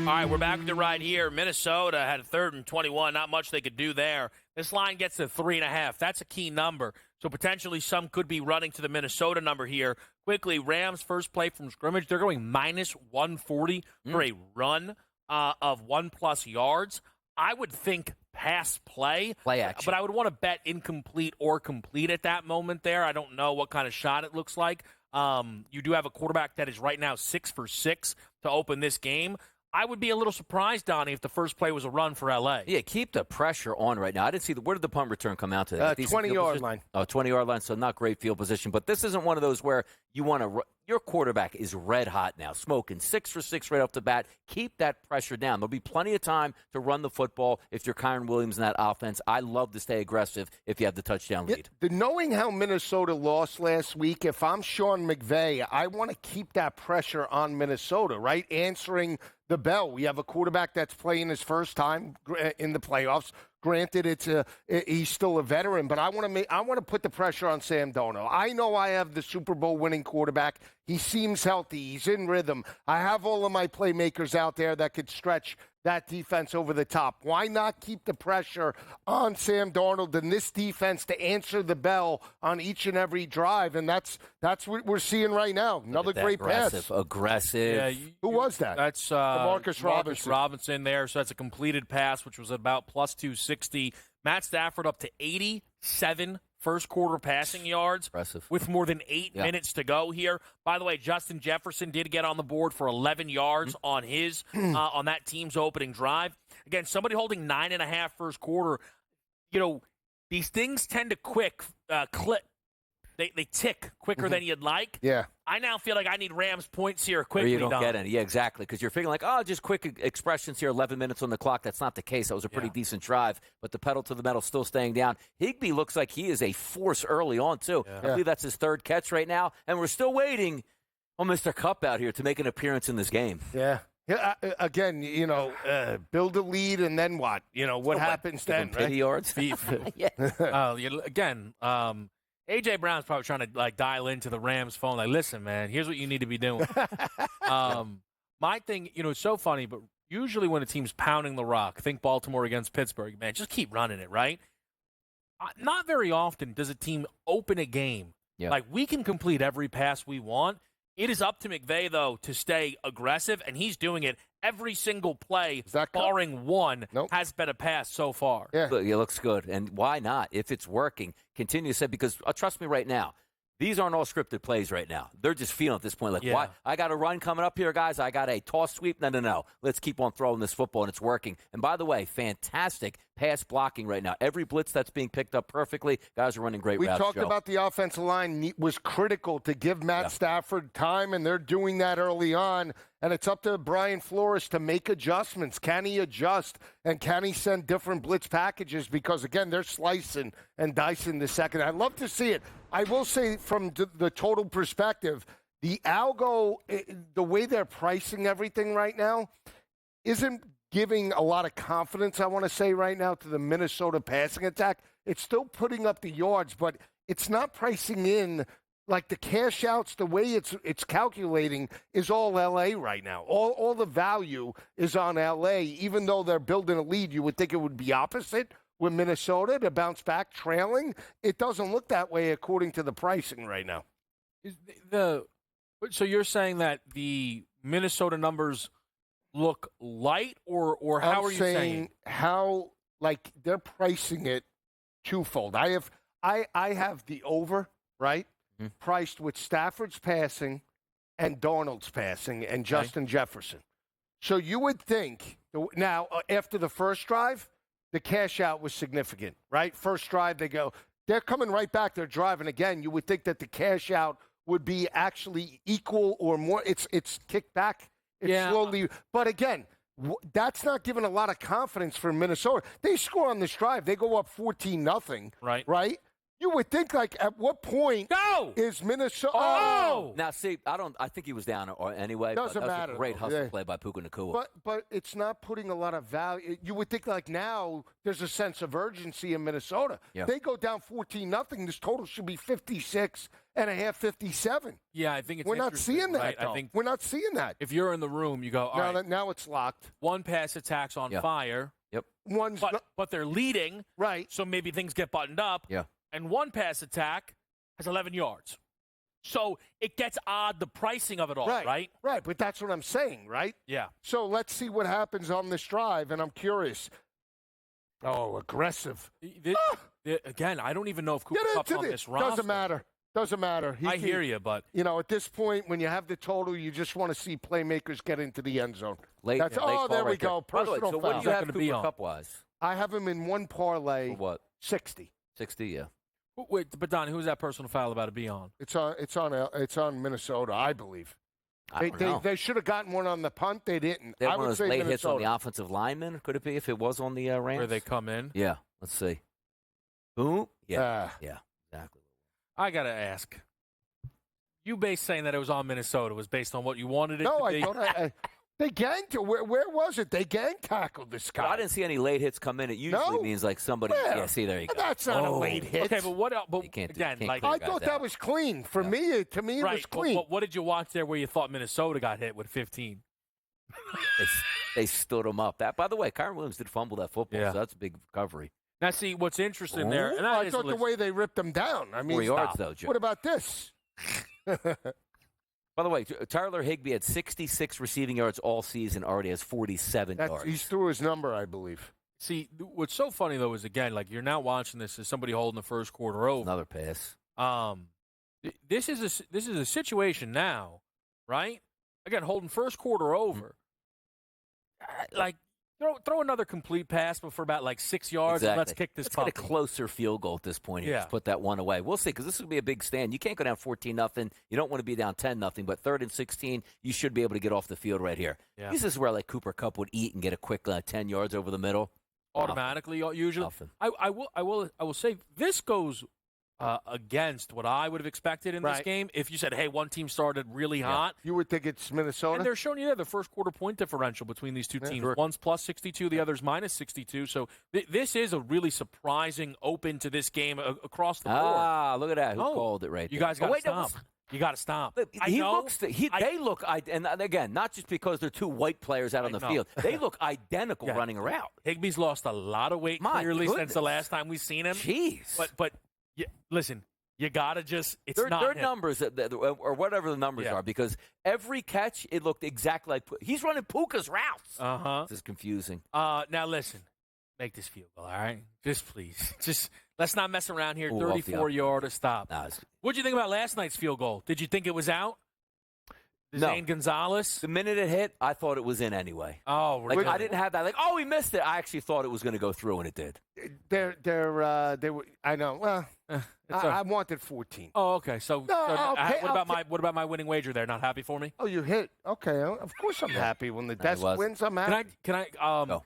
All right, we're back with it right here. Minnesota had a 3rd and 21. Not much they could do there. This line gets to 3.5. That's a key number. So potentially some could be running to the Minnesota number here. Quickly, Rams first play from scrimmage. They're going minus 140 for a run of 1+ yards. I would think pass play action. But I would want to bet incomplete or complete at that moment there. I don't know what kind of shot it looks like. You do have a quarterback that is right now 6 for 6 to open this game. I would be a little surprised, Donnie, if the first play was a run for L.A. Yeah, keep the pressure on right now. I didn't see where did the punt return come out today? 20-yard line. Oh, 20-yard line, so not great field position. But this isn't one of those where you want to your quarterback is red hot now, smoking 6 for 6 right off the bat. Keep that pressure down. There'll be plenty of time to run the football if you're Kyren Williams in that offense. I love to stay aggressive if you have the touchdown lead. Knowing how Minnesota lost last week, if I'm Sean McVay, I want to keep that pressure on Minnesota, right? Answering the bell. We have a quarterback that's playing his first time in the playoffs. Granted, he's still a veteran, but I want to put the pressure on Sam Darnold. I know I have the Super Bowl winning quarterback. He seems healthy. He's in rhythm. I have all of my playmakers out there that could stretch that defense over the top. Why not keep the pressure on Sam Darnold and this defense to answer the bell on each and every drive? And that's what we're seeing right now. Another great pass. Aggressive. Yeah, Who was that? That's Marcus Robinson there. So that's a completed pass, which was about plus 260. Matt Stafford up to 87 first quarter passing yards. Impressive. With more than 8 minutes to go here. By the way, Justin Jefferson did get on the board for 11 yards on his on that team's opening drive. Again, somebody holding 9.5 first quarter. You know, these things tend to clip they tick quicker than you'd like. Yeah. I now feel like I need Rams points here quickly. Or you don't get any. Yeah, exactly. Because you're figuring like, oh, just quick expressions here, 11 minutes on the clock. That's not the case. That was a pretty decent drive, but the pedal to the metal still staying down. Higbee looks like he is a force early on, too. I believe that's his third catch right now, and we're still waiting on Mr. Cup out here to make an appearance in this game. Yeah. Yeah, again, build a lead and then what? What happens then? Pity yards? Again, A.J. Brown's probably trying to dial into the Rams phone. Like, listen, man, here's what you need to be doing. My thing, it's so funny, but usually when a team's pounding the rock, think Baltimore against Pittsburgh, man, just keep running it, right? Not very often does a team open a game. Yeah. Like, we can complete every pass we want. It is up to McVay, though, to stay aggressive, and he's doing it every single play, barring one, has been a pass so far. Yeah. It looks good. And why not? If it's working, continue to say, because trust me right now, these aren't all scripted plays right now. They're just feeling at this point like, why? I got a run coming up here, guys. I got a toss sweep. No. Let's keep on throwing this football, and it's working. And by the way, fantastic pass blocking right now. Every blitz that's being picked up perfectly. Guys are running great routes. We talked about the offensive line was critical to give Matt Stafford time, and they're doing that early on. And it's up to Brian Flores to make adjustments. Can he adjust, and can he send different blitz packages? Because, again, they're slicing and dicing the second. I'd love to see it. I will say from the total perspective, the algo, the way they're pricing everything right now isn't giving a lot of confidence, I want to say right now, to the Minnesota passing attack. It's still putting up the yards, but it's not pricing in like the cash outs. The way it's calculating is all L.A. right now. All the value is on L.A. Even though they're building a lead, you would think it would be opposite with Minnesota to bounce back trailing. It doesn't look that way according to the pricing right now. So you're saying that the Minnesota numbers look light, or how are you saying how, like, they're pricing it twofold? I have the over, right? Priced with Stafford's passing and Darnold's passing and Justin Jefferson. So you would think, now, after the first drive, the cash out was significant, right? First drive, they're coming right back, they're driving again. You would think that the cash out would be actually equal or more. It's kicked back. It's slowly. But again, that's not giving a lot of confidence for Minnesota. They score on this drive. They go up 14-0. Right? You would think, like, at what point is Minnesota? Oh! Now, see, I think he was down anyway. Doesn't matter. That was a great hustle play by Puka Nacua. But it's not putting a lot of value. You would think, like, now there's a sense of urgency in Minnesota. Yeah. They go down 14-0. This total should be 56.5, 57. Yeah, I think it's We're not seeing that, right? though. We're not seeing that. If you're in the room, you go, all right. Now it's locked. One pass attack's on fire. Yep. But they're leading. Right. So maybe things get buttoned up. Yeah. And one pass attack has 11 yards. So it gets odd, the pricing of it all, right? Right, but that's what I'm saying, right? Yeah. So let's see what happens on this drive, and I'm curious. Oh, aggressive. Again, I don't even know if Cooper Kupp's on this roster. Doesn't matter. I hear you, but at this point, when you have the total, you just want to see playmakers get into the end zone. There we go. Personal foul. So what do you have Cooper Kupp-wise? I have him in one parlay. For what? 60. 60, yeah. Wait, but Don, who's that personal foul about to be on? It's on Minnesota, I believe. They should have gotten one on the punt. They didn't. They had one of those late hits on the offensive lineman. Could it be if it was on the Rams? Where they come in? Yeah. Let's see. Boom. Yeah. Exactly. I gotta ask. You saying that it was on Minnesota was based on what you wanted it to be? No, I don't. They ganked. Where was it? They gang tackled this guy. Well, I didn't see any late hits come in. It usually means like somebody. Yeah, see, there you go. That's not a late hit. Okay, but what else? But again, I thought that was clean. To me, it was clean. But what did you watch there where you thought Minnesota got hit with 15? They stood him up. By the way, Kyron Williams did fumble that football, so that's a big recovery. Now, see, what's interesting there. And I thought the way they ripped him down. I mean, 4 yards, though, Joe. What about this? By the way, Tyler Higbee had 66 receiving yards all season, already has 47 yards. He's through his number, I believe. See, what's so funny, though, is, again, like, you're now watching this as somebody holding the first quarter over. Another pass. This is a situation now, right? Again, holding first quarter over. Like, Throw another complete pass, but for about like 6 yards, and let's kick this Let's puppy. get a closer field goal at this point. Yeah. Just put that one away. We'll see, because this will be a big stand. You can't go down 14-0. You don't want to be down 10-0, but 3rd and 16, you should be able to get off the field right here. Yeah. This is where like Cooper Kupp would eat and get a quick 10 yards over the middle. Automatically, usually. Nothing. I will say this goes against what I would have expected in this game. If you said, hey, one team started really hot. You would think it's Minnesota. And they're showing you there the first quarter point differential between these two teams. Sure. One's plus 62, the other's minus 62. So this is a really surprising open to this game across the board. Look at that. Who called it right You there? guys got to stop. You got to stop. They look, and again, not just because they're two white players out on the field. They look identical running around. Higbee's lost a lot of weight clearly since the last time we've seen him. Jeez. But listen, you got to just – it's they're not him. numbers, or whatever the numbers are, because every catch, it looked exactly like – he's running Puka's routes. Uh-huh. This is confusing. Now, listen, make this field goal, all right? Just please. Just let's not mess around here. 34-yard stop. What'd you think about last night's field goal? Did you think it was out? Zane Gonzalez? The minute it hit, I thought it was in anyway. Oh, really? I didn't have that. He missed it. I actually thought it was going to go through, and it did. They were. I know. Well, I wanted 14. Oh, okay. So, what about my winning wager there? Not happy for me? Oh, you hit. Okay. Of course I'm happy. When the desk wins, I'm happy. Can I?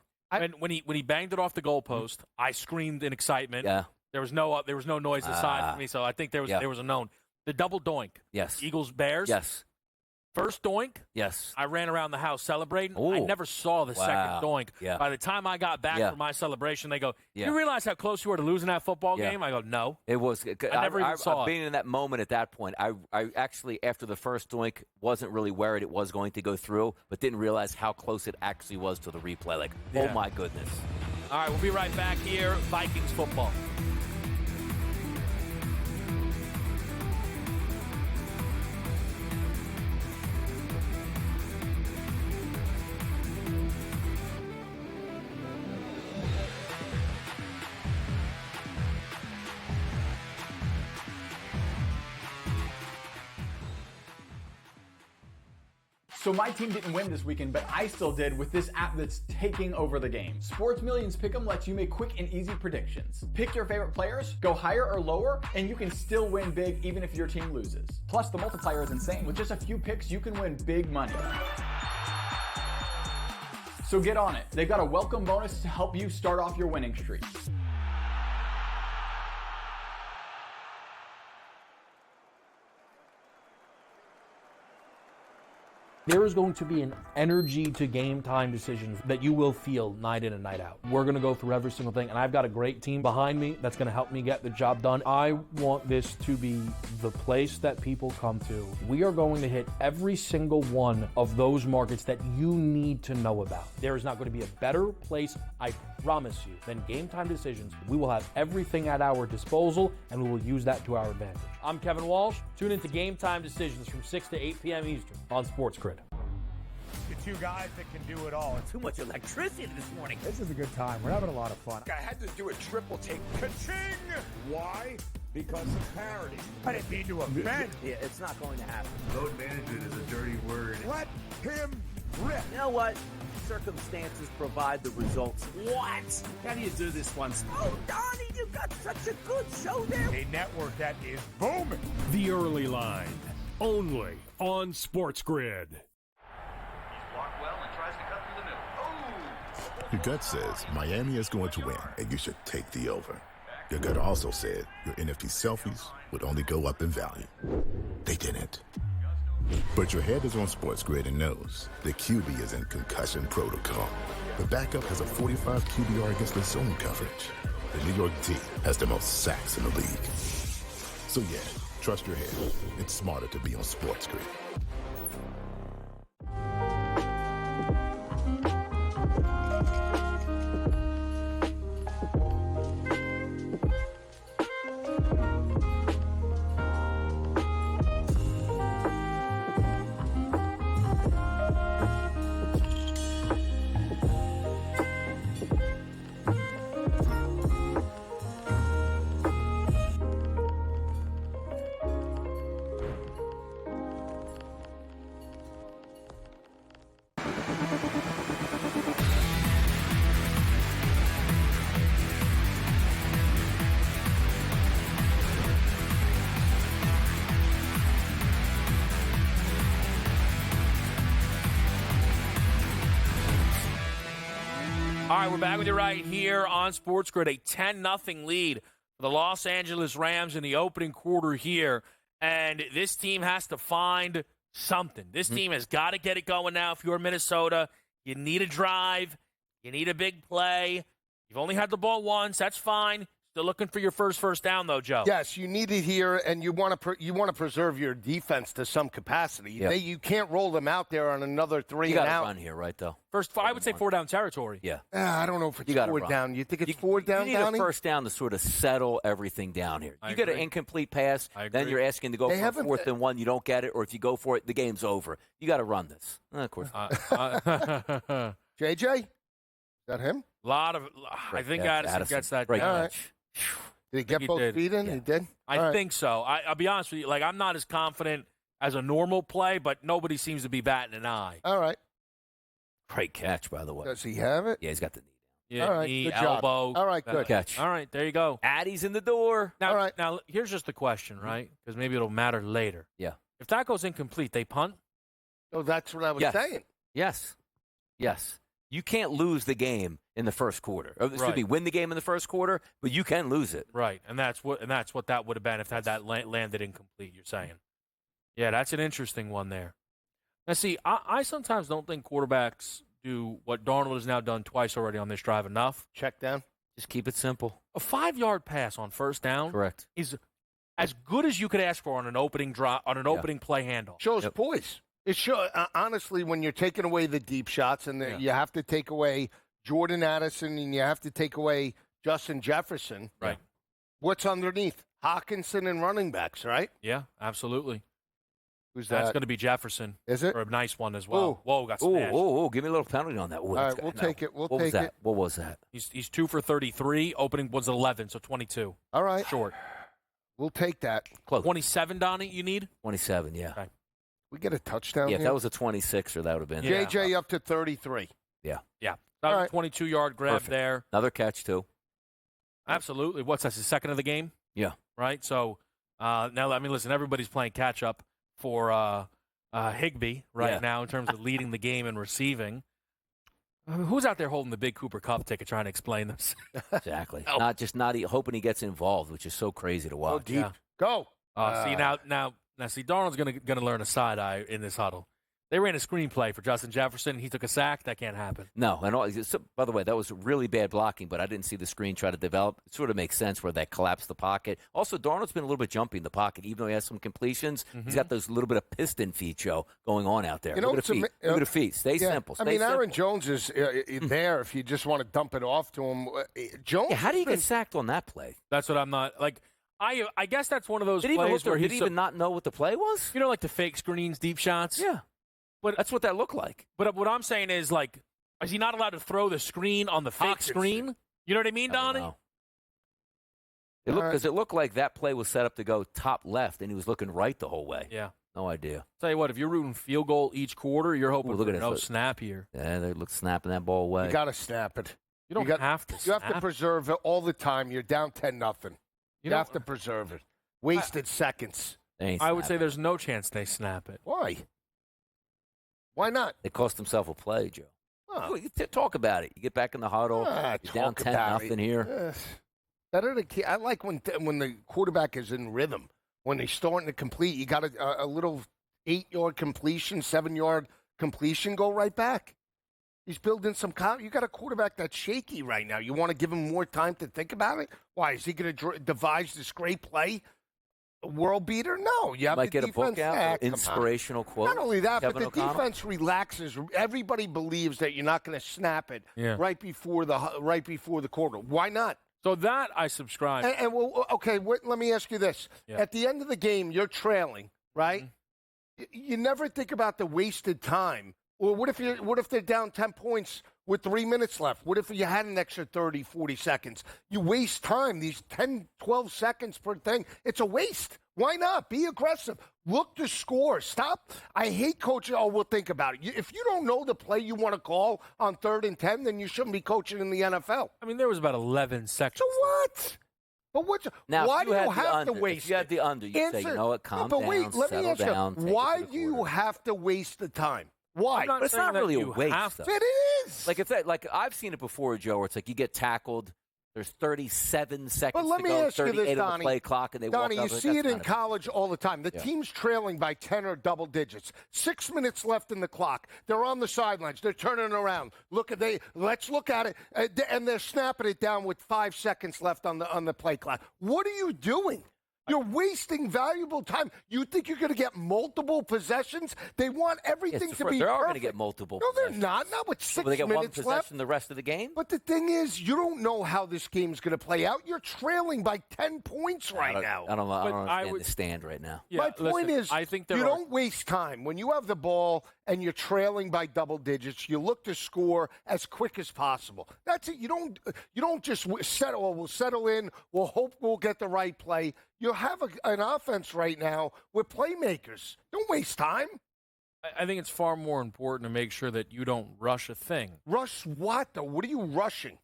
When he banged it off the goalpost, I screamed in excitement. Yeah. There was no noise aside from me, so I think there was a known. The double doink. Yes. Eagles Bears. Yes. First doink, yes. I ran around the house celebrating. Ooh. I never saw the second doink. Yeah. By the time I got back from my celebration, they go, you realize how close you were to losing that football game? I go, no. It was. I never even saw it. Being in that moment at that point, I actually, after the first doink, wasn't really worried it was going to go through, but didn't realize how close it actually was to the replay. Like, oh, my goodness. All right, we'll be right back here. Vikings football. So my team didn't win this weekend, but I still did with this app that's taking over the game. Sports Millions Pick'em lets you make quick and easy predictions. Pick your favorite players, go higher or lower, and you can still win big even if your team loses. Plus, the multiplier is insane. With just a few picks, you can win big money. So get on it. They've got a welcome bonus to help you start off your winning streak. There is going to be an energy to game time decisions that you will feel night in and night out. We're going to go through every single thing, and I've got a great team behind me that's going to help me get the job done. I want this to be the place that people come to. We are going to hit every single one of those markets that you need to know about. There is not going to be a better place, I promise you, than Game Time Decisions. We will have everything at our disposal, and we will use that to our advantage. I'm Kevin Walsh. Tune into Game Time Decisions from 6 to 8 p.m. Eastern on SportsGrid. The two guys that can do it all. Too much electricity this morning. This is a good time. We're having a lot of fun. I had to do a triple take. Ka-ching! Why? Because of parity. I didn't mean to offend. Yeah, it's not going to happen. Load management is a dirty word. Let him rip. You know what? Circumstances provide the results. What? How do you do this once? Oh, Donnie, you got such a good show there. A network that is booming. The Early Line, only on SportsGrid. Your gut says Miami is going to win, and you should take the over. Your gut also said your NFT selfies would only go up in value. They didn't. But your head is on SportsGrid and knows the QB is in concussion protocol. The backup has a 45 QBR against the zone coverage. The New York team has the most sacks in the league. So yeah, trust your head. It's smarter to be on SportsGrid. All right, we're back with you right here on SportsGrid. A 10-0 lead for the Los Angeles Rams in the opening quarter here. And this team has to find something. This team has got to get it going now. If you're Minnesota, you need a drive. You need a big play. You've only had the ball once. That's fine. Still looking for your first down, though, Joe. Yes, you need it here, and you want to preserve your defense to some capacity. Yep. You can't roll them out there on another 3 You and got out. to run here, right, though? I would say 4-down territory. Yeah. I don't know if it's 4 down. You think it's 4 down, You need Donnie? a first down to sort of settle everything down here. You get an incomplete pass, then you're asking to go for a 4th and 1. You don't get it, or if you go for it, the game's over. You got to run this. Of course. JJ? Is that him? I think Addison gets that Great down. catch. Did he get both feet in? Yeah. He did? I think so. I'll be honest with you. I'm not as confident as a normal play, but nobody seems to be batting an eye. All right. Great catch, by the way. Does he have it? Yeah, he's got the knee down. Yeah, All right, knee, good job. elbow. All right, good catch. All right, there you go. Addie's in the door. Now, here's just the question, right? Because maybe it'll matter later. Yeah. If that goes incomplete, they punt? Oh, that's what I was saying. Yes. You can't lose the game in the first quarter. Excuse me, win the game in the first quarter, but you can lose it. Right, and that's what that would have been if that landed incomplete. You're saying, yeah, that's an interesting one there. Now, see, I sometimes don't think quarterbacks do what Darnold has now done twice already on this drive enough. Check down. Just keep it simple. A 5-yard pass on first down, correct, is as good as you could ask for on an opening opening play handoff. Shows poise. It shows, honestly, when you're taking away the deep shots and you have to take away Jordan Addison and you have to take away Justin Jefferson. Right. What's underneath? Hawkinson and running backs, right? Yeah, absolutely. Who's that? That's going to be Jefferson. Is it? For a nice one as well. Ooh. Whoa, got smashed. Oh, give me a little penalty on that. All right, we'll take it. We'll what take was that? it. What was that? He's 2 for 33. Opening was 11, so 22. All right. Short. We'll take that. Close. 27, Donnie, you need? 27, yeah. Okay. We get a touchdown Yeah, if here? that was a 26er, that would have been. JJ up to 33. Yeah. Yeah. That was a 22-yard grab there. Another catch, too. Absolutely. What's that, his second of the game? Yeah. Right? So, now, I mean, listen, everybody's playing catch-up for Higbee now in terms of leading the game and receiving. Who's out there holding the big Cooper Kupp ticket trying to explain this? Exactly. Not hoping he gets involved, which is so crazy to watch. Go deep. Go. See, see, Darnold's gonna learn a side eye in this huddle. They ran a screenplay for Justin Jefferson. He took a sack. That can't happen. No, and by the way, that was really bad blocking, but I didn't see the screen try to develop. It sort of makes sense where that collapsed the pocket. Also, Darnold's been a little bit jumpy in the pocket, even though he has some completions. He's got those little bit of piston feet, Joe, going on out there. Look at the feet. Look at the feet. Stay simple. Stay simple. Aaron Jones is there if you just want to dump it off to him. Jones. Yeah, how do you get sacked on that play? That's what I'm not like. I guess that's one of those plays where he didn't even not know what the play was. You know, like the fake screens, deep shots. Yeah, but that's what that looked like. But what I'm saying is, like, is he not allowed to throw the screen on the fake screen? You know what I mean, Donnie? It looked like that play was set up to go top left, and he was looking right the whole way. Yeah, no idea. Tell you what, if you're rooting field goal each quarter, you're hoping for no snap here. Yeah, they look snapping that ball away. You got to snap it. You don't have to. You have to preserve it all the time. You're down 10-0. You have to preserve it. Wasted seconds. I would say there's no chance they snap it. Why? Why not? They cost themselves a play, Joe. Oh. Talk about it. You get back in the huddle. You're down 10-0 here. Better to. I like when the quarterback is in rhythm. When they're starting to complete, you got a little 8-yard completion, 7-yard completion, go right back. He's building some. You got a quarterback that's shaky right now. You want to give him more time to think about it? Why is he going to devise this great play? A world beater? No. You have might the get defense. a book out, inspirational quote. Not only that, Kevin but the defense relaxes. Everybody believes that you're not going to snap it right before the quarter. Why not? So that I subscribe. And okay, let me ask you this: at the end of the game, you're trailing, right? Mm-hmm. You never think about the wasted time. Or what if they're down 10 points with 3 minutes left? What if you had an extra 30, 40 seconds? You waste time, these 10, 12 seconds per thing. It's a waste. Why not? Be aggressive. Look to score. Stop. I hate coaching. Oh, we'll think about it. If you don't know the play you want to call on 3rd and 10, then you shouldn't be coaching in the NFL. I mean, there was about 11 seconds. So what? But why do you have to waste it? If you had the under, you'd say, you know what, calm down, let me answer. down. Why do you have to waste the time? Why? But it's not really a waste, though. It is. Like, like I've seen it before, Joe, where it's like you get tackled. There's 37 seconds let to me go, ask you 38 this, on Donnie. the play clock, and they Donnie, walk you up. see it in That's college all the time. The team's trailing by 10 or double digits. 6 minutes left in the clock. They're on the sidelines. They're turning around. Let's look at it, and they're snapping it down with 5 seconds left on the play clock. What are you doing? You're wasting valuable time. You think you're going to get multiple possessions? They want everything to be They are going to perfect. get multiple No, they're possessions. not with 6 Will they get one minutes possession left. the rest of the game? But the thing is, you don't know how this game's going to play out. You're trailing by 10 points right now. I don't understand the stand right now. My point is, I think you don't waste time. When you have the ball and you're trailing by double digits, you look to score as quick as possible. That's it. You don't just settle. We'll settle in. We'll hope we'll get the right play. You have an offense right now with playmakers. Don't waste time. I think it's far more important to make sure that you don't rush a thing. Rush what, though? What are you rushing?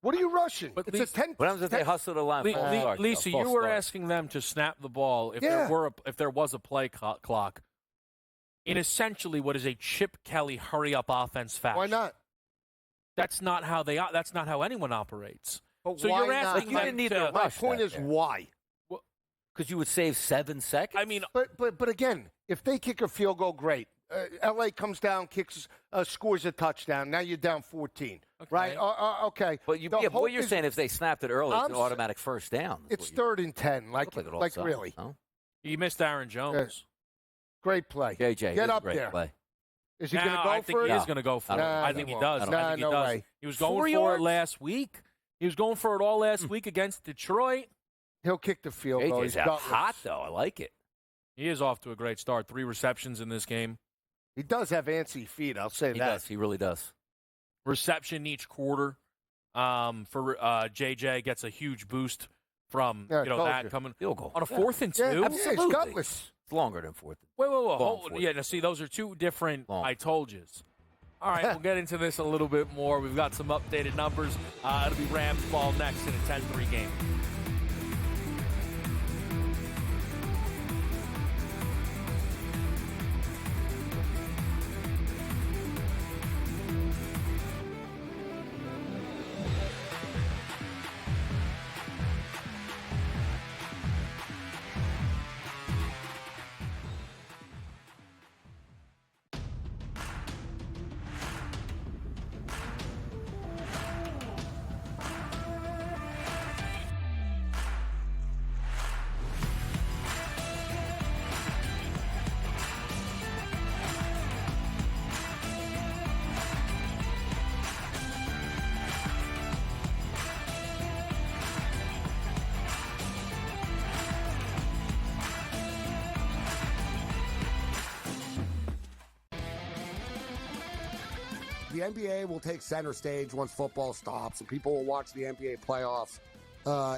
What are you rushing? But It's a 10. What happens if they hustle the line? Lisa, you were asking them to snap the ball if there was a play clock in essentially what is a Chip Kelly hurry-up offense fashion. Why not? That's not how That's not how anyone operates. But so why you're asking not? You didn't need to My rush point that is there. why? Because you would save 7 seconds. I mean, but again, if they kick a field goal, great. L.A. comes down, scores a touchdown. Now you're down 14, right? Okay. But what you're saying, if they snapped it early, it's an automatic first down. It's 3rd and 10. Like really. No? You missed Aaron Jones. Great play. JJ, get up great there. Play. Is he going to go I think for it? he is going to go for it. I think he does. I think he does. Way. He was going 4 for yards? it last week. He was going for it all last week against Detroit. He'll kick the field goal. JJ's hot, though. I like it. He is off to a great start. 3 receptions in this game. He does have antsy feet, I'll say He that. does. He really does. Reception each quarter for JJ gets a huge boost from that coming field goal on a 4th and 2. Absolutely. It's gutless. It's longer than 4th. Wait. Hold, yeah, now see, those are two different I told yous. All right, we'll get into this a little bit more. We've got some updated numbers. It'll be Rams ball next in a 10-3 game. The NBA will take center stage once football stops, and people will watch the NBA playoffs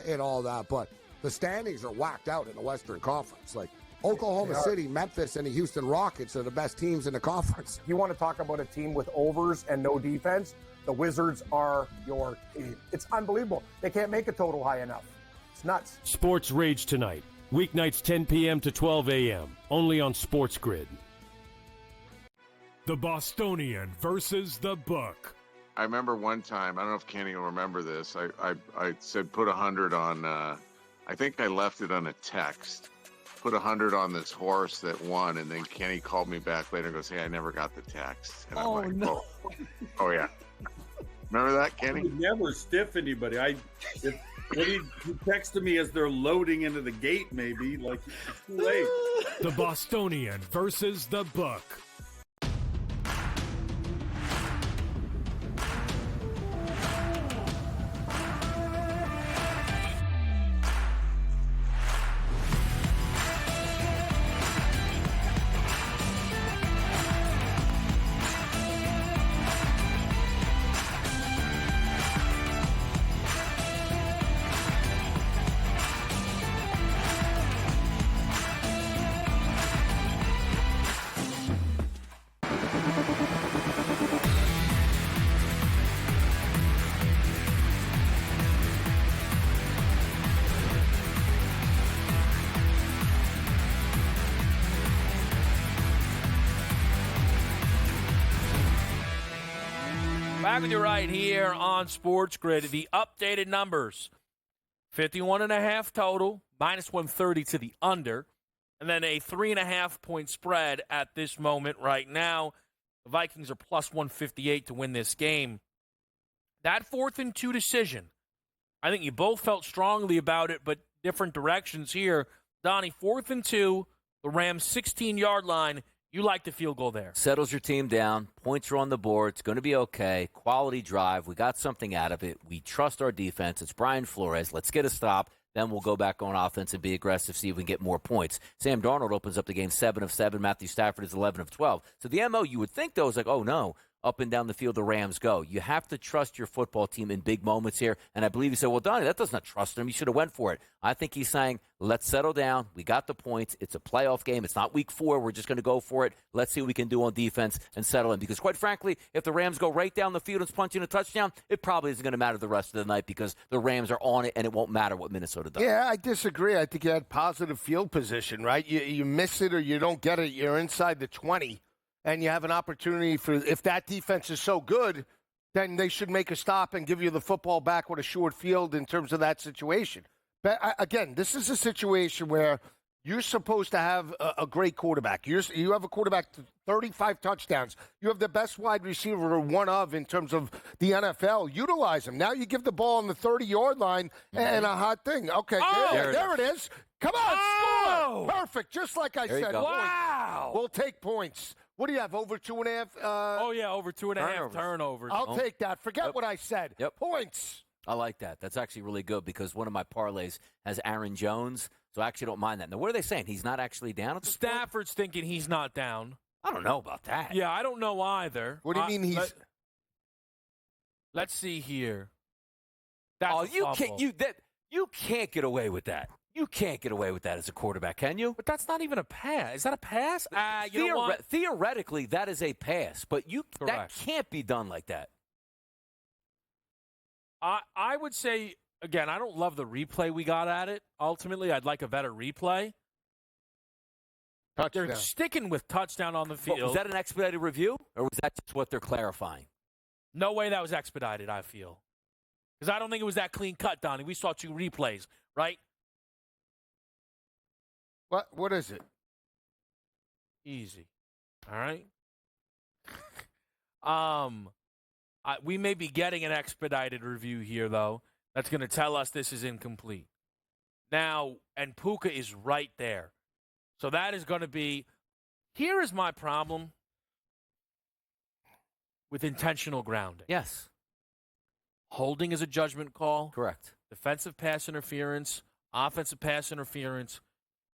and all that. But the standings are whacked out in the Western Conference. Like Oklahoma City, Memphis, and the Houston Rockets are the best teams in the conference. You want to talk about a team with overs and no defense? The Wizards are your team. It's unbelievable. They can't make a total high enough. It's nuts. Sports Rage tonight. Weeknights 10 p.m. to 12 a.m. Only on SportsGrid. The Bostonian versus the Book. I remember one time, I don't know if Kenny will remember this. I said put 100 on, I think I left it on a text. Put 100 on this horse that won, and then Kenny called me back later and goes, "Hey, I never got the text." And I'm like, no. Oh yeah. Remember that, Kenny? I would never stiff anybody. When he texted me as they're loading into the gate, maybe, like, it's too late. The Bostonian versus the Book. Back with you right here on Sports Grid. The updated numbers. 51.5 total, minus 130 to the under. And then a 3.5-point spread at this moment right now. The Vikings are plus 158 to win this game. That 4th and 2 decision, I think you both felt strongly about it, but different directions here. Donnie, 4th and 2, the Rams' 16-yard line. You like the field goal there. Settles your team down. Points are on the board. It's going to be okay. Quality drive. We got something out of it. We trust our defense. It's Brian Flores. Let's get a stop. Then we'll go back on offense and be aggressive, see if we can get more points. Sam Darnold opens up the game 7 of 7. Matthew Stafford is 11 of 12. So the MO you would think, though, is like, oh, no. Up and down the field, the Rams go. You have to trust your football team in big moments here. And I believe he said, well, Donnie, that does not trust him. You should have went for it. I think he's saying, let's settle down. We got the points. It's a playoff game. It's not week 4. We're just going to go for it. Let's see what we can do on defense and settle in. Because quite frankly, if the Rams go right down the field and punching a touchdown, it probably isn't going to matter the rest of the night because the Rams are on it and it won't matter what Minnesota does. Yeah, I disagree. I think you had positive field position, right? You miss it or you don't get it. You're inside the 20. And you have an opportunity for, if that defense is so good, then they should make a stop and give you the football back with a short field in terms of that situation. But again, this is a situation where you're supposed to have a great quarterback. You have a quarterback to 35 touchdowns. You have the best wide receiver, one of, in terms of the NFL. Utilize him. Now you give the ball on the 30-yard line and a hot thing. Okay, there it is. Come on, score. Perfect, just like I said. Wow. We'll take points. What do you have, over 2.5? Over 2.5 turnovers. I'll take that. Forget what I said. Points. I like that. That's actually really good because one of my parlays has Aaron Jones, so I actually don't mind that. Now, what are they saying? He's not actually down at this point? Stafford's thinking he's not down. I don't know about that. Yeah, I don't know either. What do you mean he's... Let's see here. You can't get away with that. You can't get away with that as a quarterback, can you? But that's not even a pass. Is that a pass? You know what? Theoretically, that is a pass, but that can't be done like that. I would say, again, I don't love the replay we got at it. Ultimately, I'd like a better replay. Touchdown. They're sticking with touchdown on the field. Was that an expedited review, or was that just what they're clarifying? No way that was expedited, I feel. Because I don't think it was that clean cut, Donnie. We saw 2 replays, right? What is it? Easy. All right. We may be getting an expedited review here, though. That's going to tell us this is incomplete. Now, and Puka is right there. So that is going to be, here is my problem with intentional grounding. Yes. Holding is a judgment call. Correct. Defensive pass interference, offensive pass interference.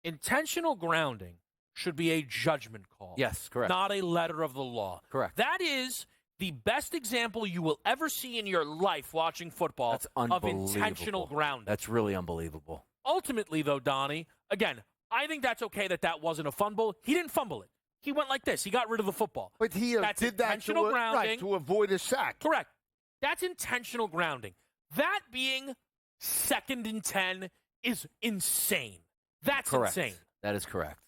Intentional grounding should be a judgment call. Yes, correct. Not a letter of the law. Correct. That is the best example you will ever see in your life watching football. That's of intentional grounding. That's really unbelievable. Ultimately, though, Donnie, again, I think that's okay that wasn't a fumble. He didn't fumble it. He went like this. He got rid of the football. But he did that to avoid a sack. Correct. That's intentional grounding. That being 2nd and 10 is insane. That's correct. Insane. That is correct.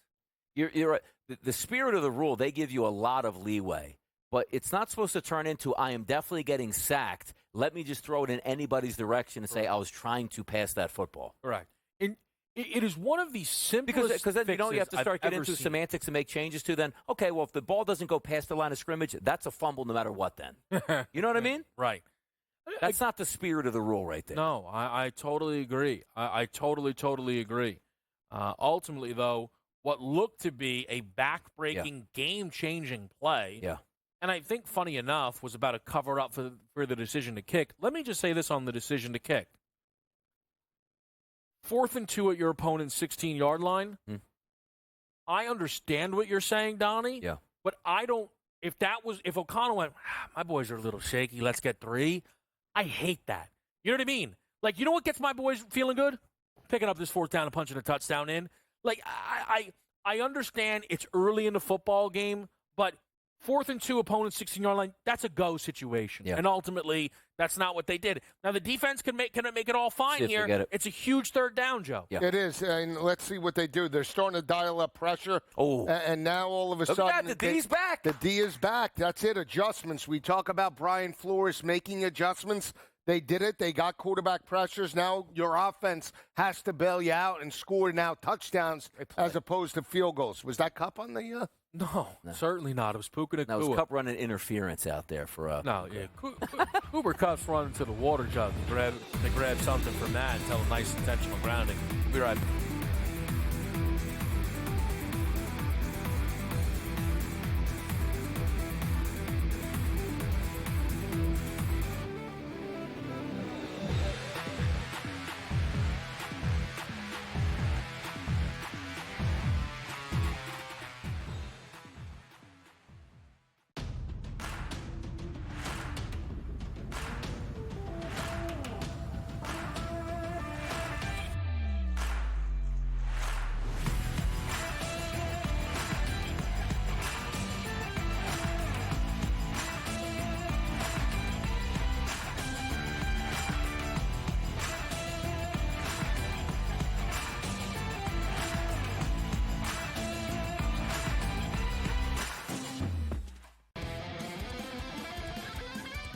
You're right. The spirit of the rule, they give you a lot of leeway, but it's not supposed to turn into, I am definitely getting sacked. Let me just throw it in anybody's direction and say I was trying to pass that football. Correct. And it is one of the simplest because then you have to start getting into seen. semantics and make changes to then, okay, well, if the ball doesn't go past the line of scrimmage, that's a fumble no matter what then. You know what I mean? Right. That's not the spirit of the rule right there. No, I totally agree. I totally agree. Ultimately, though, what looked to be a back-breaking, game-changing play, and I think, funny enough, was about a cover-up for the decision to kick. Let me just say this on the decision to kick. 4th and 2 at your opponent's 16-yard line. I understand what you're saying, Donnie. Yeah. But I don't. If O'Connell went, my boys are a little shaky, let's get 3. I hate that. You know what I mean? Like, you know what gets my boys feeling good? Picking up this 4th down and punching a touchdown in. Like, I understand it's early in the football game, but 4th and 2, opponent 16-yard line, that's a go situation. Yeah. And ultimately, that's not what they did. Now, the defense can make it all fine here. It's a huge 3rd down, Joe. Yeah. It is, and let's see what they do. They're starting to dial up pressure. Oh. And now all of a sudden. Look at that, the D's back. The D is back. That's it, adjustments. We talk about Brian Flores making adjustments. They did it. They got quarterback pressures. Now your offense has to bail you out and score now touchdowns as opposed to field goals. Was that Cup on the No, certainly not. It was Puka Nacua. That was Cup running interference out there for No, yeah. Cooper Cup's running to the water jug. They grab something from that and tell a nice intentional grounding. We'll be right back.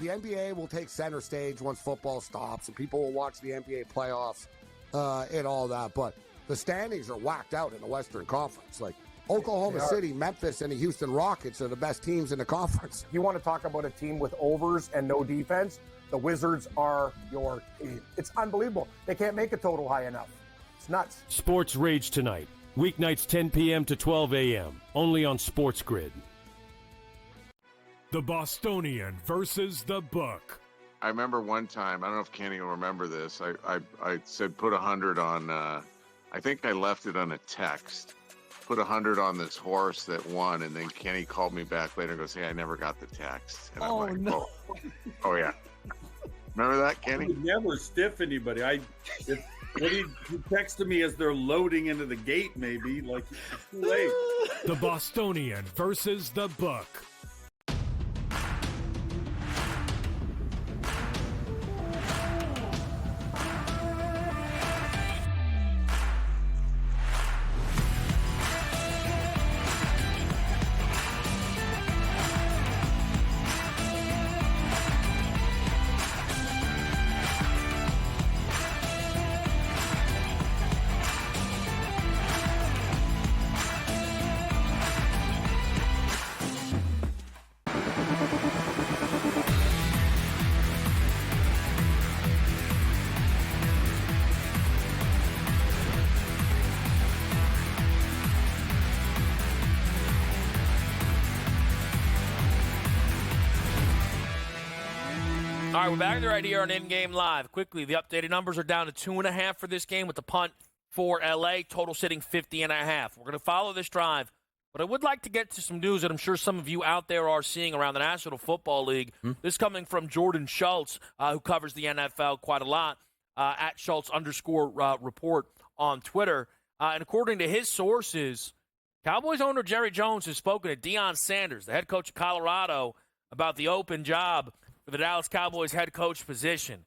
The NBA will take center stage once football stops, and people will watch the NBA playoffs and all that. But the standings are whacked out in the Western Conference. Like Oklahoma City, Memphis, and the Houston Rockets are the best teams in the conference. You want to talk about a team with overs and no defense? The Wizards are your team. It's unbelievable. They can't make a total high enough. It's nuts. Sports Rage tonight. Weeknights 10 p.m. to 12 a.m. Only on SportsGrid. The Bostonian versus the Book. I remember one time, I don't know if Kenny will remember this. I said put 100 on, I think I left it on a text. Put 100 on this horse that won, and then Kenny called me back later and goes, hey, I never got the text. And I'm like, no. Oh, yeah. Remember that, Kenny? I would never stiff anybody. When he texted me as they're loading into the gate, maybe, like, it's too late. The Bostonian versus the Book. All right, we're back right here on In-Game Live. Quickly, the updated numbers are down to 2.5 for this game with the punt for L.A., total sitting 50.5. We're going to follow this drive, but I would like to get to some news that I'm sure some of you out there are seeing around the National Football League. This coming from Jordan Schultz, who covers the NFL quite a lot, at Schultz_report on Twitter. And according to his sources, Cowboys owner Jerry Jones has spoken to Deion Sanders, the head coach of Colorado, about the open job for the Dallas Cowboys head coach position.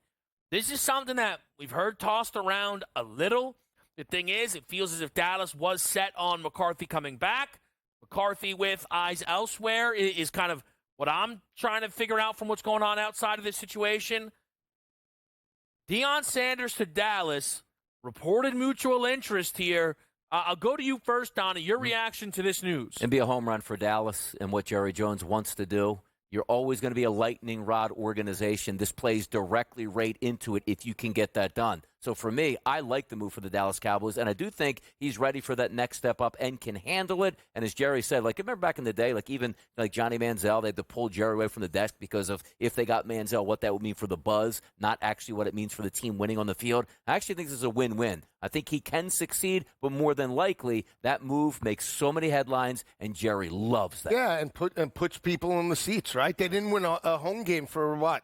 This is something that we've heard tossed around a little. The thing is, it feels as if Dallas was set on McCarthy coming back. McCarthy with eyes elsewhere is kind of what I'm trying to figure out from what's going on outside of this situation. Deion Sanders to Dallas, reported mutual interest here. I'll go to you first, Donnie. Your reaction to this news. And be a home run for Dallas and what Jerry Jones wants to do. You're always going to be a lightning rod organization. This plays directly right into it if you can get that done. So for me, I like the move for the Dallas Cowboys, and I do think he's ready for that next step up and can handle it. And as Jerry said, like, remember back in the day, like even like Johnny Manziel, they had to pull Jerry away from the desk because of if they got Manziel, what that would mean for the buzz, not actually what it means for the team winning on the field. I actually think this is a win-win. I think he can succeed, but more than likely, that move makes so many headlines, and Jerry loves that. Yeah, and puts people in the seats, right? They didn't win a home game for,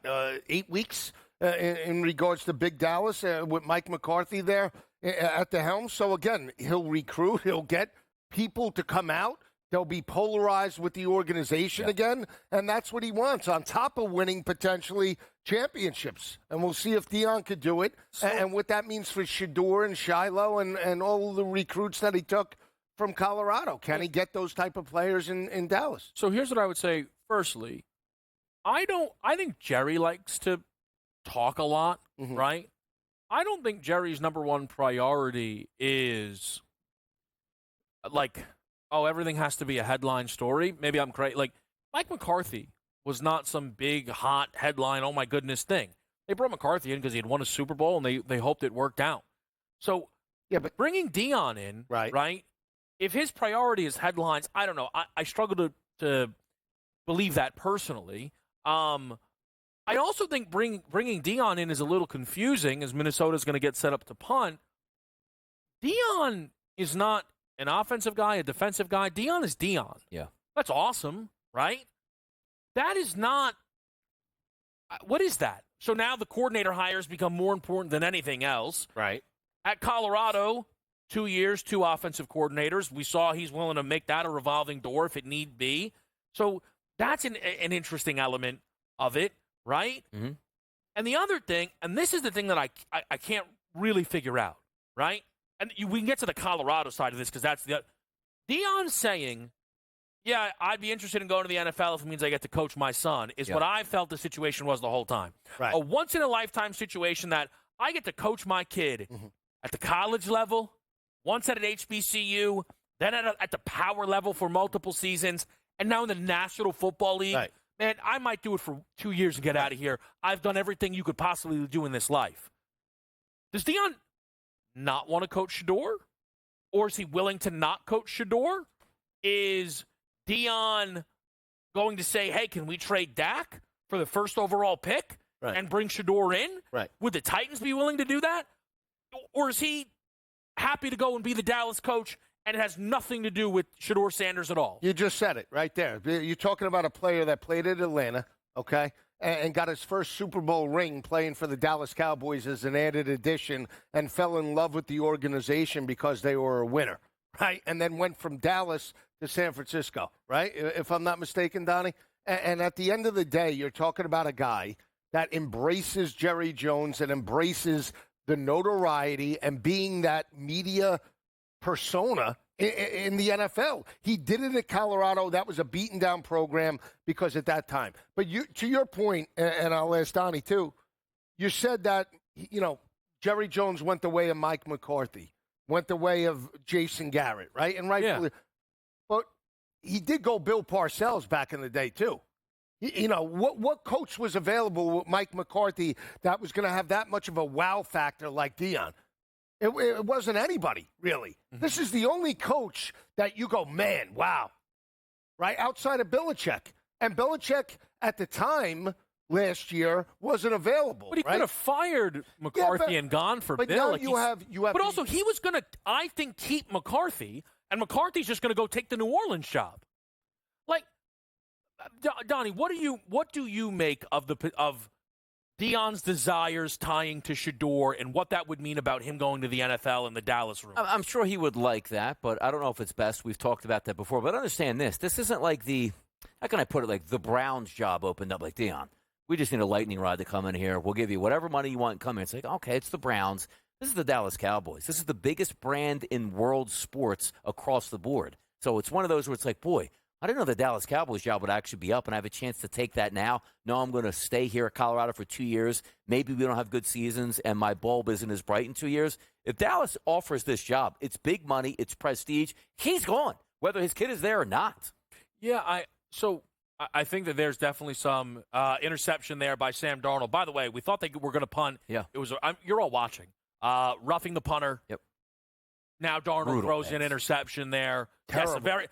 8 weeks? In regards to Big Dallas with Mike McCarthy there at the helm. So, again, he'll recruit. He'll get people to come out They'll be polarized with the organization again, and that's what he wants, on top of winning potentially championships. And we'll see if Deion could do it, and what that means for Shedeur and Shiloh and all the recruits that he took from Colorado. Can he get those type of players in Dallas? So here's what I would say. Firstly, I think Jerry likes to talk a lot, right? I don't think Jerry's number one priority is like, oh, everything has to be a headline story. Maybe I'm crazy. Like, Mike McCarthy was not some big, hot headline, oh, my goodness thing. They brought McCarthy in because he had won a Super Bowl, and they hoped it worked out. So, but bringing Deion in, right, if his priority is headlines, I don't know. I struggle to believe that personally. I also think bringing Deion in is a little confusing, as Minnesota's going to get set up to punt. Deion is not an offensive guy, a defensive guy. Deion is Deion. Yeah. That's awesome, right? That is not – what is that? So now the coordinator hires become more important than anything else. Right. At Colorado, 2 years, 2 offensive coordinators. We saw he's willing to make that a revolving door if it need be. So that's an interesting element of it, right? Mm-hmm. And the other thing, and this is the thing that I can't really figure out, right? And we can get to the Colorado side of this because that's the Deion saying, yeah, I'd be interested in going to the NFL if it means I get to coach my son, is what I felt the situation was the whole time. Right. A once-in-a-lifetime situation that I get to coach my kid at the college level, once at an HBCU, then at the power level for multiple seasons, and now in the National Football League. Right. Man, I might do it for 2 years and get out of here. I've done everything you could possibly do in this life. Does Deion not want to coach Shedeur? Or is he willing to not coach Shedeur? Is Deion going to say, hey, can we trade Dak for the first overall pick and bring Shedeur in? Right. Would the Titans be willing to do that? Or is he happy to go and be the Dallas coach and it has nothing to do with Shedeur Sanders at all? You just said it right there. You're talking about a player that played at Atlanta, okay, and got his first Super Bowl ring playing for the Dallas Cowboys as an added addition and fell in love with the organization because they were a winner, right? And then went from Dallas to San Francisco, right? If I'm not mistaken, Donnie. And at the end of the day, you're talking about a guy that embraces Jerry Jones and embraces the notoriety and being that media persona in the NFL. He did it at Colorado. That was a beaten-down program because at that time. But to your point, and I'll ask Donnie too, you said that, Jerry Jones went the way of Mike McCarthy, went the way of Jason Garrett, right? And rightfully, but he did go Bill Parcells back in the day too. What coach was available with Mike McCarthy that was going to have that much of a wow factor like Deion? It wasn't anybody, really. Mm-hmm. This is the only coach that you go, man, wow, right? Outside of Belichick. And Belichick, at the time, last year, wasn't available. But he could have fired McCarthy and gone for Bill. But now you have. But also, he was going to, I think, keep McCarthy, and McCarthy's just going to go take the New Orleans job. Like, Donnie, what do you make of Deion's desires tying to Shedeur and what that would mean about him going to the NFL and the Dallas room? I'm sure he would like that, but I don't know if it's best. We've talked about that before. But understand this. This isn't like how can I put it, like the Browns job opened up like Deion. We just need a lightning rod to come in here. We'll give you whatever money you want and come in. It's like, okay, it's the Browns. This is the Dallas Cowboys. This is the biggest brand in world sports across the board. So it's one of those where it's like, boy, I didn't know the Dallas Cowboys job would actually be up, and I have a chance to take that now. No, I'm going to stay here at Colorado for 2 years. Maybe we don't have good seasons, and my bulb isn't as bright in 2 years. If Dallas offers this job, it's big money, it's prestige. He's gone, whether his kid is there or not. Yeah, I think that there's definitely some interception there by Sam Darnold. By the way, we thought they were going to punt. Yeah, it was. You're all watching. Roughing the punter. Yep. Now Darnold throws an interception there. Terrible. Yes,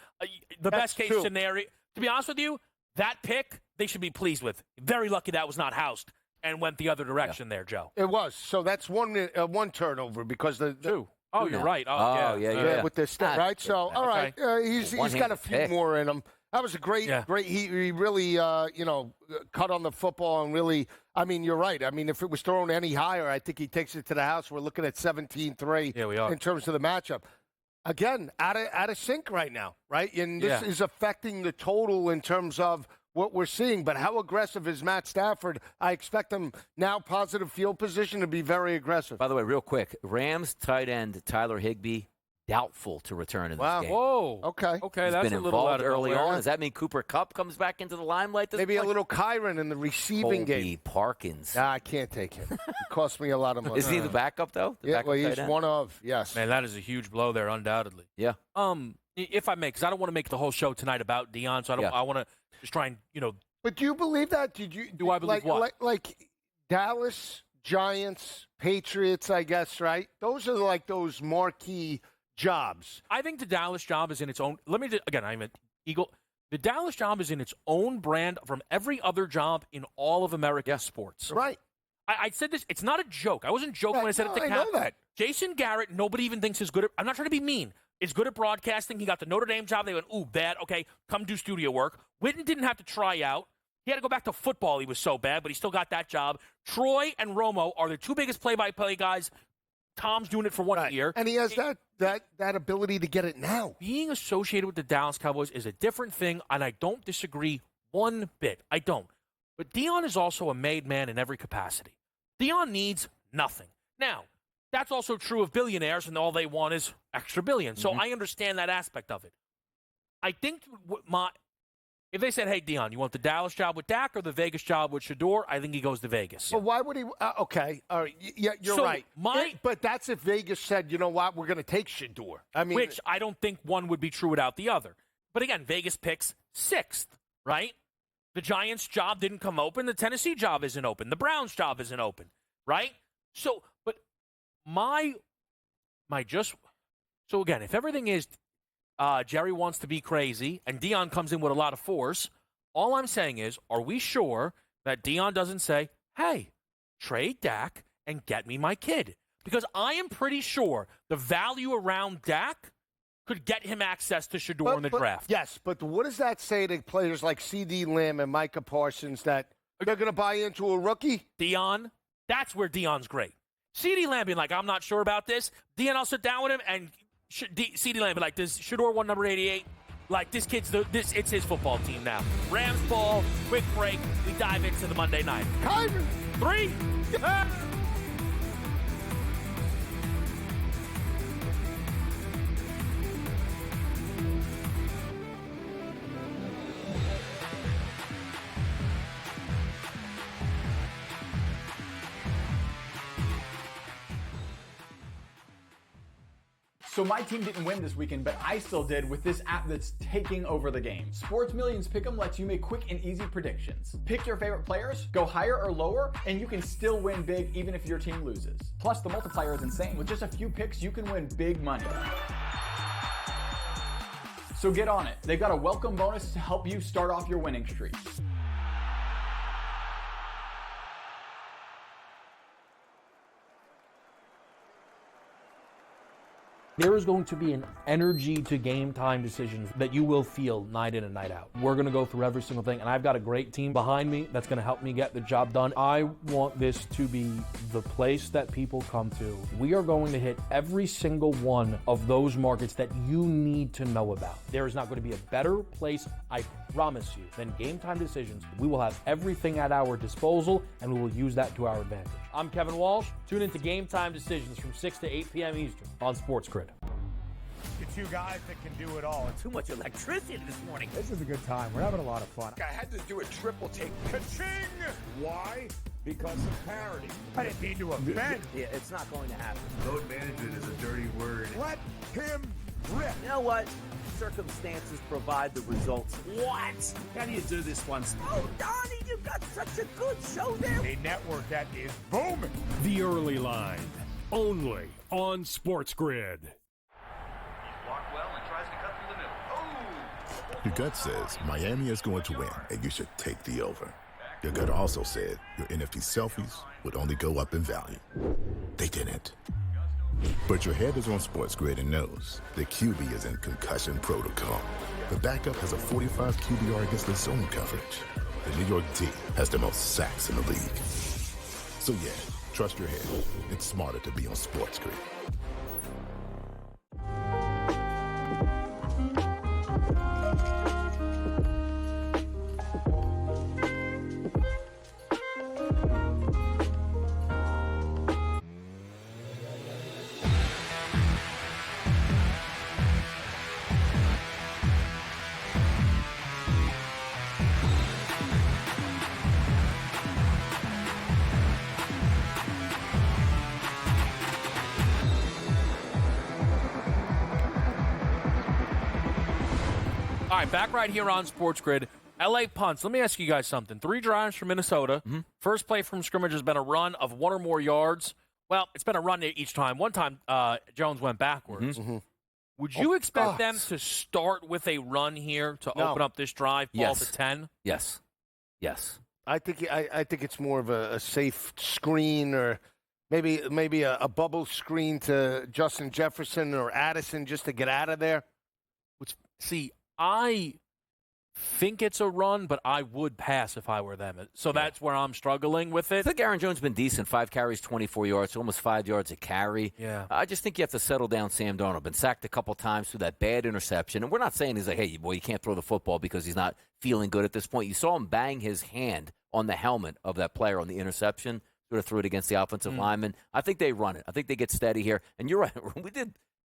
the best case scenario. To be honest with you, that pick they should be pleased with. Very lucky that was not housed and went the other direction there, Joe. It was. So that's one turnover because the two. Oh, you're right. Yeah. With this step, right? So all right, he's got a few more in him. That was a great. He really, cut on the football and really. I mean, you're right. I mean, if it was thrown any higher, I think he takes it to the house. We're looking at 17-3 we are. in terms of the matchup. again, out of sync right now, right? And this is affecting the total in terms of what we're seeing. But how aggressive is Matt Stafford? I expect him now, positive field position, to be very aggressive. By the way, real quick, Rams tight end Tyler Higbee, doubtful to return in this game. Whoa. Okay. He's been involved early on. Yeah. Does that mean Cooper Kupp comes back into the limelight this Maybe point? a little Kyron in the receiving game. Parkins. Nah, I can't take him. It cost me a lot of money. Isn't he the backup, though? The backup he's tight end? one of, yes. Man, that is a huge blow there, undoubtedly. Yeah. If I may, because I don't want to make the whole show tonight about Deion, so I want to just try and, But do you believe that? Do I believe what? Like Dallas, Giants, Patriots, I guess, right? Those are like those marquee jobs. I think the Dallas job is in its own. Let me again. I'm an Eagle. The Dallas job is in its own brand from every other job in all of American sports. Right. I said this. It's not a joke. I wasn't joking when I said it. I know that. Jason Garrett, nobody even thinks is good at. I'm not trying to be mean. Is good at broadcasting. He got the Notre Dame job. They went, ooh, bad. Okay, come do studio work. Witten didn't have to try out. He had to go back to football. He was so bad, but he still got that job. Troy and Romo are the two biggest play-by-play guys. Tom's doing it for 1 year. And he has that ability to get it now. Being associated with the Dallas Cowboys is a different thing, and I don't disagree one bit. I don't. But Deion is also a made man in every capacity. Deion needs nothing. Now, that's also true of billionaires, and all they want is extra billion. So I understand that aspect of it. I think if they said, hey, Deion, you want the Dallas job with Dak or the Vegas job with Shador? I think he goes to Vegas. But why would he? Okay. All right. Yeah, you're right. But that's if Vegas said, you know what, we're going to take Shador. I mean, which I don't think one would be true without the other. But again, Vegas picks 6th, right? The Giants' job didn't come open. The Tennessee job isn't open. The Browns' job isn't open, right? So, but so again, if everything is Jerry wants to be crazy, and Deion comes in with a lot of force. All I'm saying is, are we sure that Deion doesn't say, hey, trade Dak and get me my kid? Because I am pretty sure the value around Dak could get him access to Shador in the draft. Yes, but what does that say to players like C.D. Lamb and Micah Parsons that they're going to buy into a rookie? Deion, that's where Deion's great. C.D. Lamb being like, I'm not sure about this. Deion, I'll sit down with him and C.D. Lamb, like, does Shador won number 88? Like, this kid's it's his football team now. Rams ball, quick break. We dive into the Monday night. Kyron. 3. So my team didn't win this weekend, but I still did with this app that's taking over the game. Sports Millions Pick'em lets you make quick and easy predictions. Pick your favorite players, go higher or lower, and you can still win big even if your team loses. Plus, the multiplier is insane. With just a few picks, you can win big money. So get on it. They've got a welcome bonus to help you start off your winning streak. There is going to be an energy to game time decisions that you will feel night in and night out. We're going to go through every single thing, and I've got a great team behind me that's going to help me get the job done. I want this to be the place that people come to. We are going to hit every single one of those markets that you need to know about. There is not going to be a better place, I promise you, than Game Time Decisions. We will have everything at our disposal, and we will use that to our advantage. I'm Kevin Walsh. Tune into Game Time Decisions from 6 to 8 p.m. Eastern on SportsGrid. The two guys that can do it all. Too much electricity this morning. This is a good time. We're having a lot of fun. I had to do a triple take. Ka-ching! Why? Because of parity. I didn't mean to offend. Yeah, it's not going to happen. Load management is a dirty word. Let him rip. You know what? Circumstances provide the results. What? How do you do this one? Oh, Donnie, you've got such a good show there. A network that is booming. The Early Line, only on SportsGrid. Blocked well and tries to cut through the middle. Oh! Your gut says Miami is going to win, and you should take the over. Your gut also said your NFT selfies would only go up in value. They didn't. But your head is on SportsGrid and knows the QB is in concussion protocol. The backup has a 45 QBR against the zone coverage. The New York D has the most sacks in the league. So yeah, trust your head. It's smarter to be on SportsGrid. All right, back right here on Sports Grid. LA punts. Let me ask you guys something. 3 drives from Minnesota. Mm-hmm. First play from scrimmage has been a run of 1 or more yards. Well, it's been a run each time. One time, Jones went backwards. Mm-hmm. Would you expect them to start with a run here to open up this drive, ball to 10? Yes. Yes. I think it's more of a safe screen or maybe a bubble screen to Justin Jefferson or Addison just to get out of there. See, I think it's a run, but I would pass if I were them. So that's where I'm struggling with it. I think Aaron Jones has been decent. 5 carries, 24 yards, almost 5 yards a carry. Yeah. I just think you have to settle down Sam Darnold. Been sacked a couple times through that bad interception. And we're not saying he's like, hey, boy, you can't throw the football because he's not feeling good at this point. You saw him bang his hand on the helmet of that player on the interception. Sort of threw it against the offensive lineman. I think they run it. I think they get steady here. And you're right.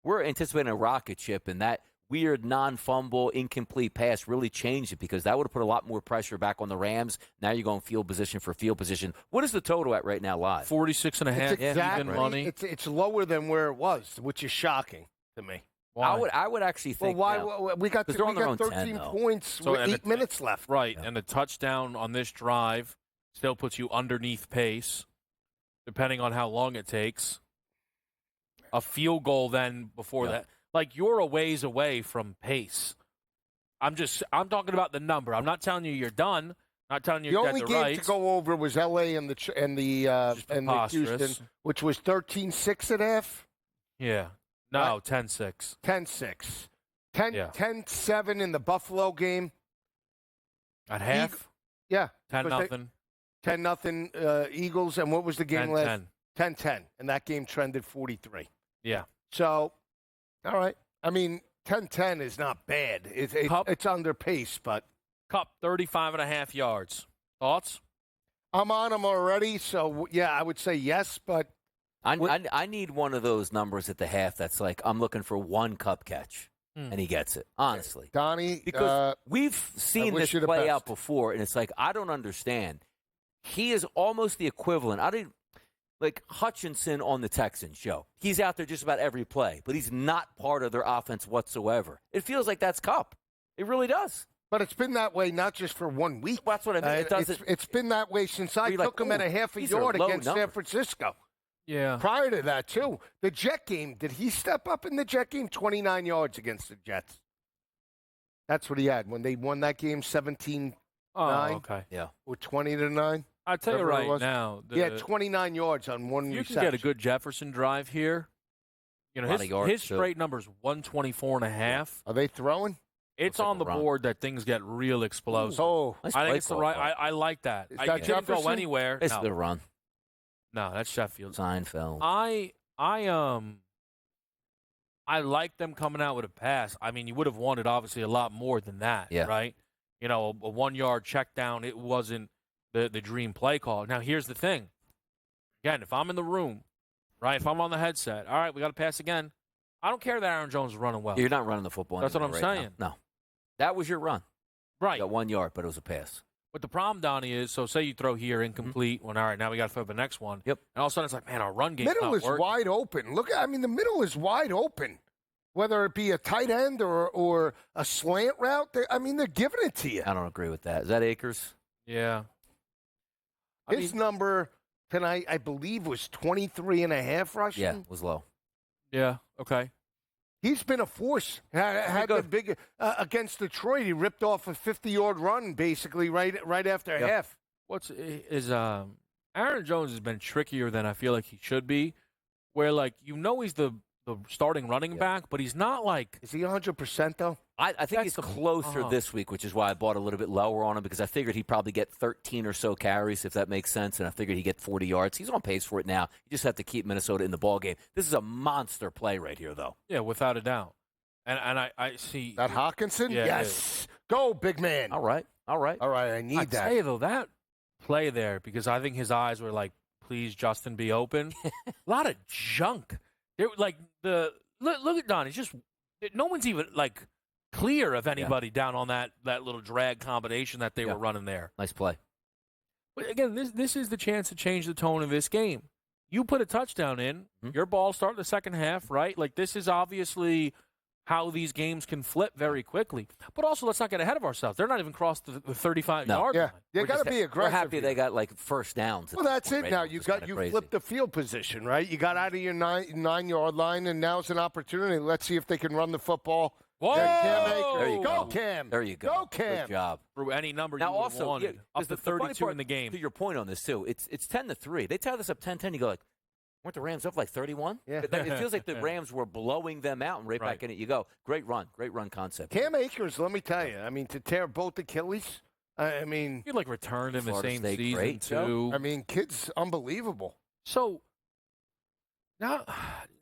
We're anticipating a rocket ship, and that weird non-fumble, incomplete pass really changed it because that would have put a lot more pressure back on the Rams. Now you're going field position for field position. What is the total at right now live? 46.5 even money. It's lower than where it was, which is shocking to me. Why? I would actually think. Well, we got 13 points with 8 minutes left. Right, and a touchdown on this drive still puts you underneath pace, depending on how long it takes. A field goal then before that. Like, you're a ways away from pace. I'm talking about the number. I'm not telling you you're done. Not telling you the you're only dead game right. to go over was L.A. and the Houston, which was 13-6 at half. Yeah. No, 10-6. 10-6. 10-7 in the Buffalo game. At half? Yeah. 10-0. 10-0 Eagles. And what was the game 10-10. 10-10. And that game trended 43. Yeah. So, all right. I mean, 10-10 is not bad. It's under pace, but. Cup, 35.5 yards. Thoughts? I'm on him already, so, yeah, I would say yes, but. I need one of those numbers at the half that's like, I'm looking for 1 Cup catch, and he gets it, honestly. Donnie. Because we've seen this play out before, and it's like, I don't understand. He is almost the equivalent. Like Hutchinson on the Texans, Joe. He's out there just about every play, but he's not part of their offense whatsoever. It feels like that's Cup. It really does. But it's been that way not just for 1 week. Well, that's what I mean. It's been that way since I took him at a half a yard against San Francisco. Yeah. Prior to that, too. The Jet game, did he step up in the Jet game? 29 yards against the Jets. That's what he had when they won that game 17-9. Oh, okay. Yeah. Or 20-9. I'll tell you right now. He had 29 yards on one reception. You can get a good Jefferson drive here. You know, his straight number's 124.5. Are they throwing? It's on the board that things get real explosive. Oh, I think it's the right. I like that. Is that didn't go anywhere. It's the run. No, that's Sheffield. Seinfeld. I like them coming out with a pass. I mean, you would have wanted obviously a lot more than that, right? You know, a 1 yard check down. It wasn't the dream play call. Now, here's the thing. Again, if I'm in the room, right, if I'm on the headset, all right, we got to pass again. I don't care that Aaron Jones is running well. You're not running the football. That's what I'm saying. No. That was your run. Right. You got 1 yard, but it was a pass. What the problem, Donnie, is, so say you throw here incomplete, all right, now we got to throw the next one. Yep. And all of a sudden it's like, man, our run game middle is working. wide open. The middle is wide open. Whether it be a tight end or a slant route, they're giving it to you. I don't agree with that. Is that Akers? Yeah. His number tonight, I believe, was 23.5 rushing. Yeah, it was low. Yeah, okay. He's been a force. Had the big against Detroit. He ripped off a 50-yard run basically right after half. Aaron Jones has been trickier than I feel like he should be, where he's the starting running back, but he's not like. Is he 100% though? I think he's closer this week, which is why I bought a little bit lower on him because I figured he'd probably get 13 or so carries, if that makes sense, and I figured he'd get 40 yards. He's on pace for it now. You just have to keep Minnesota in the ballgame. This is a monster play right here, though. Yeah, without a doubt. And I see. That Hawkinson? Yeah, yes. Go, big man. All right. I need that. I tell you, though, that play there, because I think his eyes were like, please, Justin, be open. A lot of junk. Look at Donnie. It's just no one's even clear of anybody down on that little drag combination that they were running there. Nice play. But again, this is the chance to change the tone of this game. You put a touchdown in, your ball start the second half, right? This is obviously how these games can flip very quickly. But also, let's not get ahead of ourselves. They're not even crossed the 35-yard line. You got to be aggressive. We're happy here. they got like first downs. Well, that's it. Right Now you flipped the field position, right? You got out of your 9-yard line, and now's an opportunity. Let's see if they can run the football. Whoa! Cam Akers. There you go, go. Cam. There you go. Go, Cam. Good job. Through any number Now you would also, have wanted. Up to the funny 32 part, in the game. To your point on this, too, it's 10-3. They tie this up 10-10. You go like, weren't the Rams up like 31? Yeah. It feels like the Rams were blowing them out, and right back in it you go. Great run concept. Cam Akers, let me tell you, I mean, to tear both Achilles, I mean. You returned in the Florida same State, season, great, too. I mean, kid's unbelievable. So,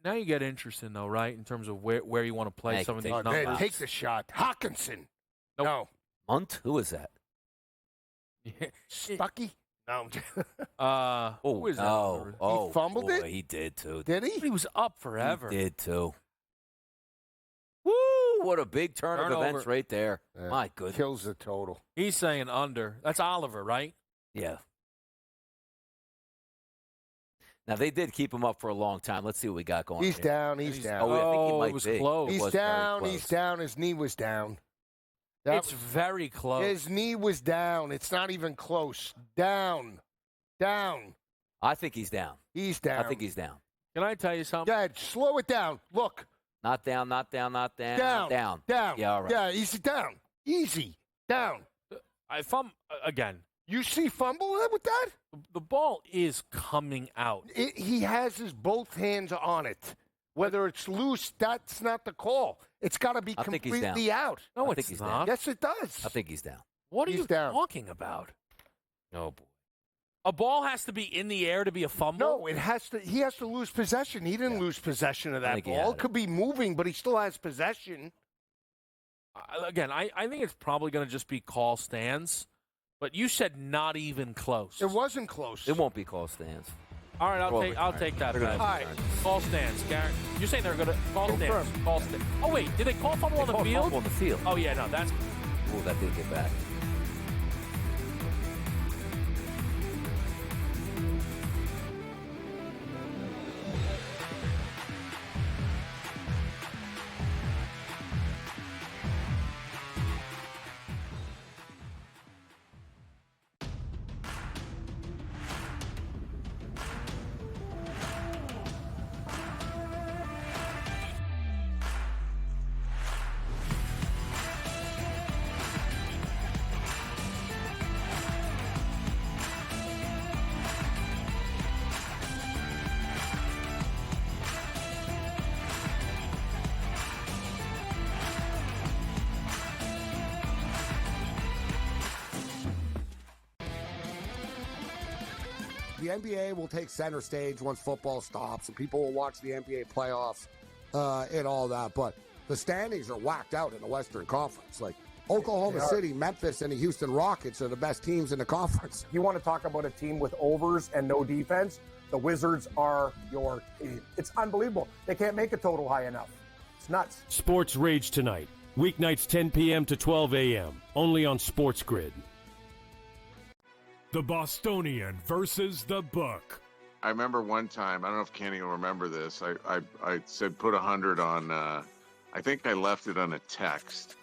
now you get interesting, though, right, in terms of where you want to play some of these numbers. Man, take the shot. Hawkinson. Nope. No. Munt? Who is that? Stuckey? No. Who is that? Oh, he fumbled boy, it? He did, too. Did he? He was up forever. He did, too. Woo! What a big turn of events right there. Yeah. My goodness. Kills the total. He's saying under. That's Oliver, right? Yeah. Now, they did keep him up for a long time. Let's see what we got going on. He's down. He's down. Oh, I think he might it was be. close. He's down. He's down. His knee was down. It's very close. His knee was down. It's not even close. Down. I think he's down. He's down. I think he's down. Can I tell you something? Dad, slow it down. Look. Not down. Down. Down. Yeah, all right. Yeah, he's down. Easy. Down. If I'm, again. You see fumble with that? The ball is coming out. He has his both hands on it. Whether it's loose, that's not the call. It's got to be completely out. No, it's not. Down. Yes, it does. I think he's down. What are you talking about? Oh, boy. A ball has to be in the air to be a fumble? No, it has to. He has to lose possession. He didn't lose possession of that ball. It could be moving, but he still has possession. Again, I think it's probably going to just be call stands. But you said not even close. It wasn't close. It won't be call stands. All right, I'll take that. All right, call stands. Garrett, you're saying they're going to call stands? Call stands. Oh wait, did they call fumble on the field? Fumble on the field. Oh yeah, no, that's. Oh, that did get back. The NBA will take center stage once football stops, and people will watch the NBA playoffs and all that. But the standings are whacked out in the Western Conference. Like Oklahoma City, Memphis, and the Houston Rockets are the best teams in the conference. You want to talk about a team with overs and no defense? The Wizards are your team. It's unbelievable. They can't make a total high enough. It's nuts. Sports Rage tonight. Weeknights 10 p.m. to 12 a.m. Only on SportsGrid. The Bostonian versus the Book. I remember one time, I don't know if Kenny will remember this. I said put 100 on, I think I left it on a text.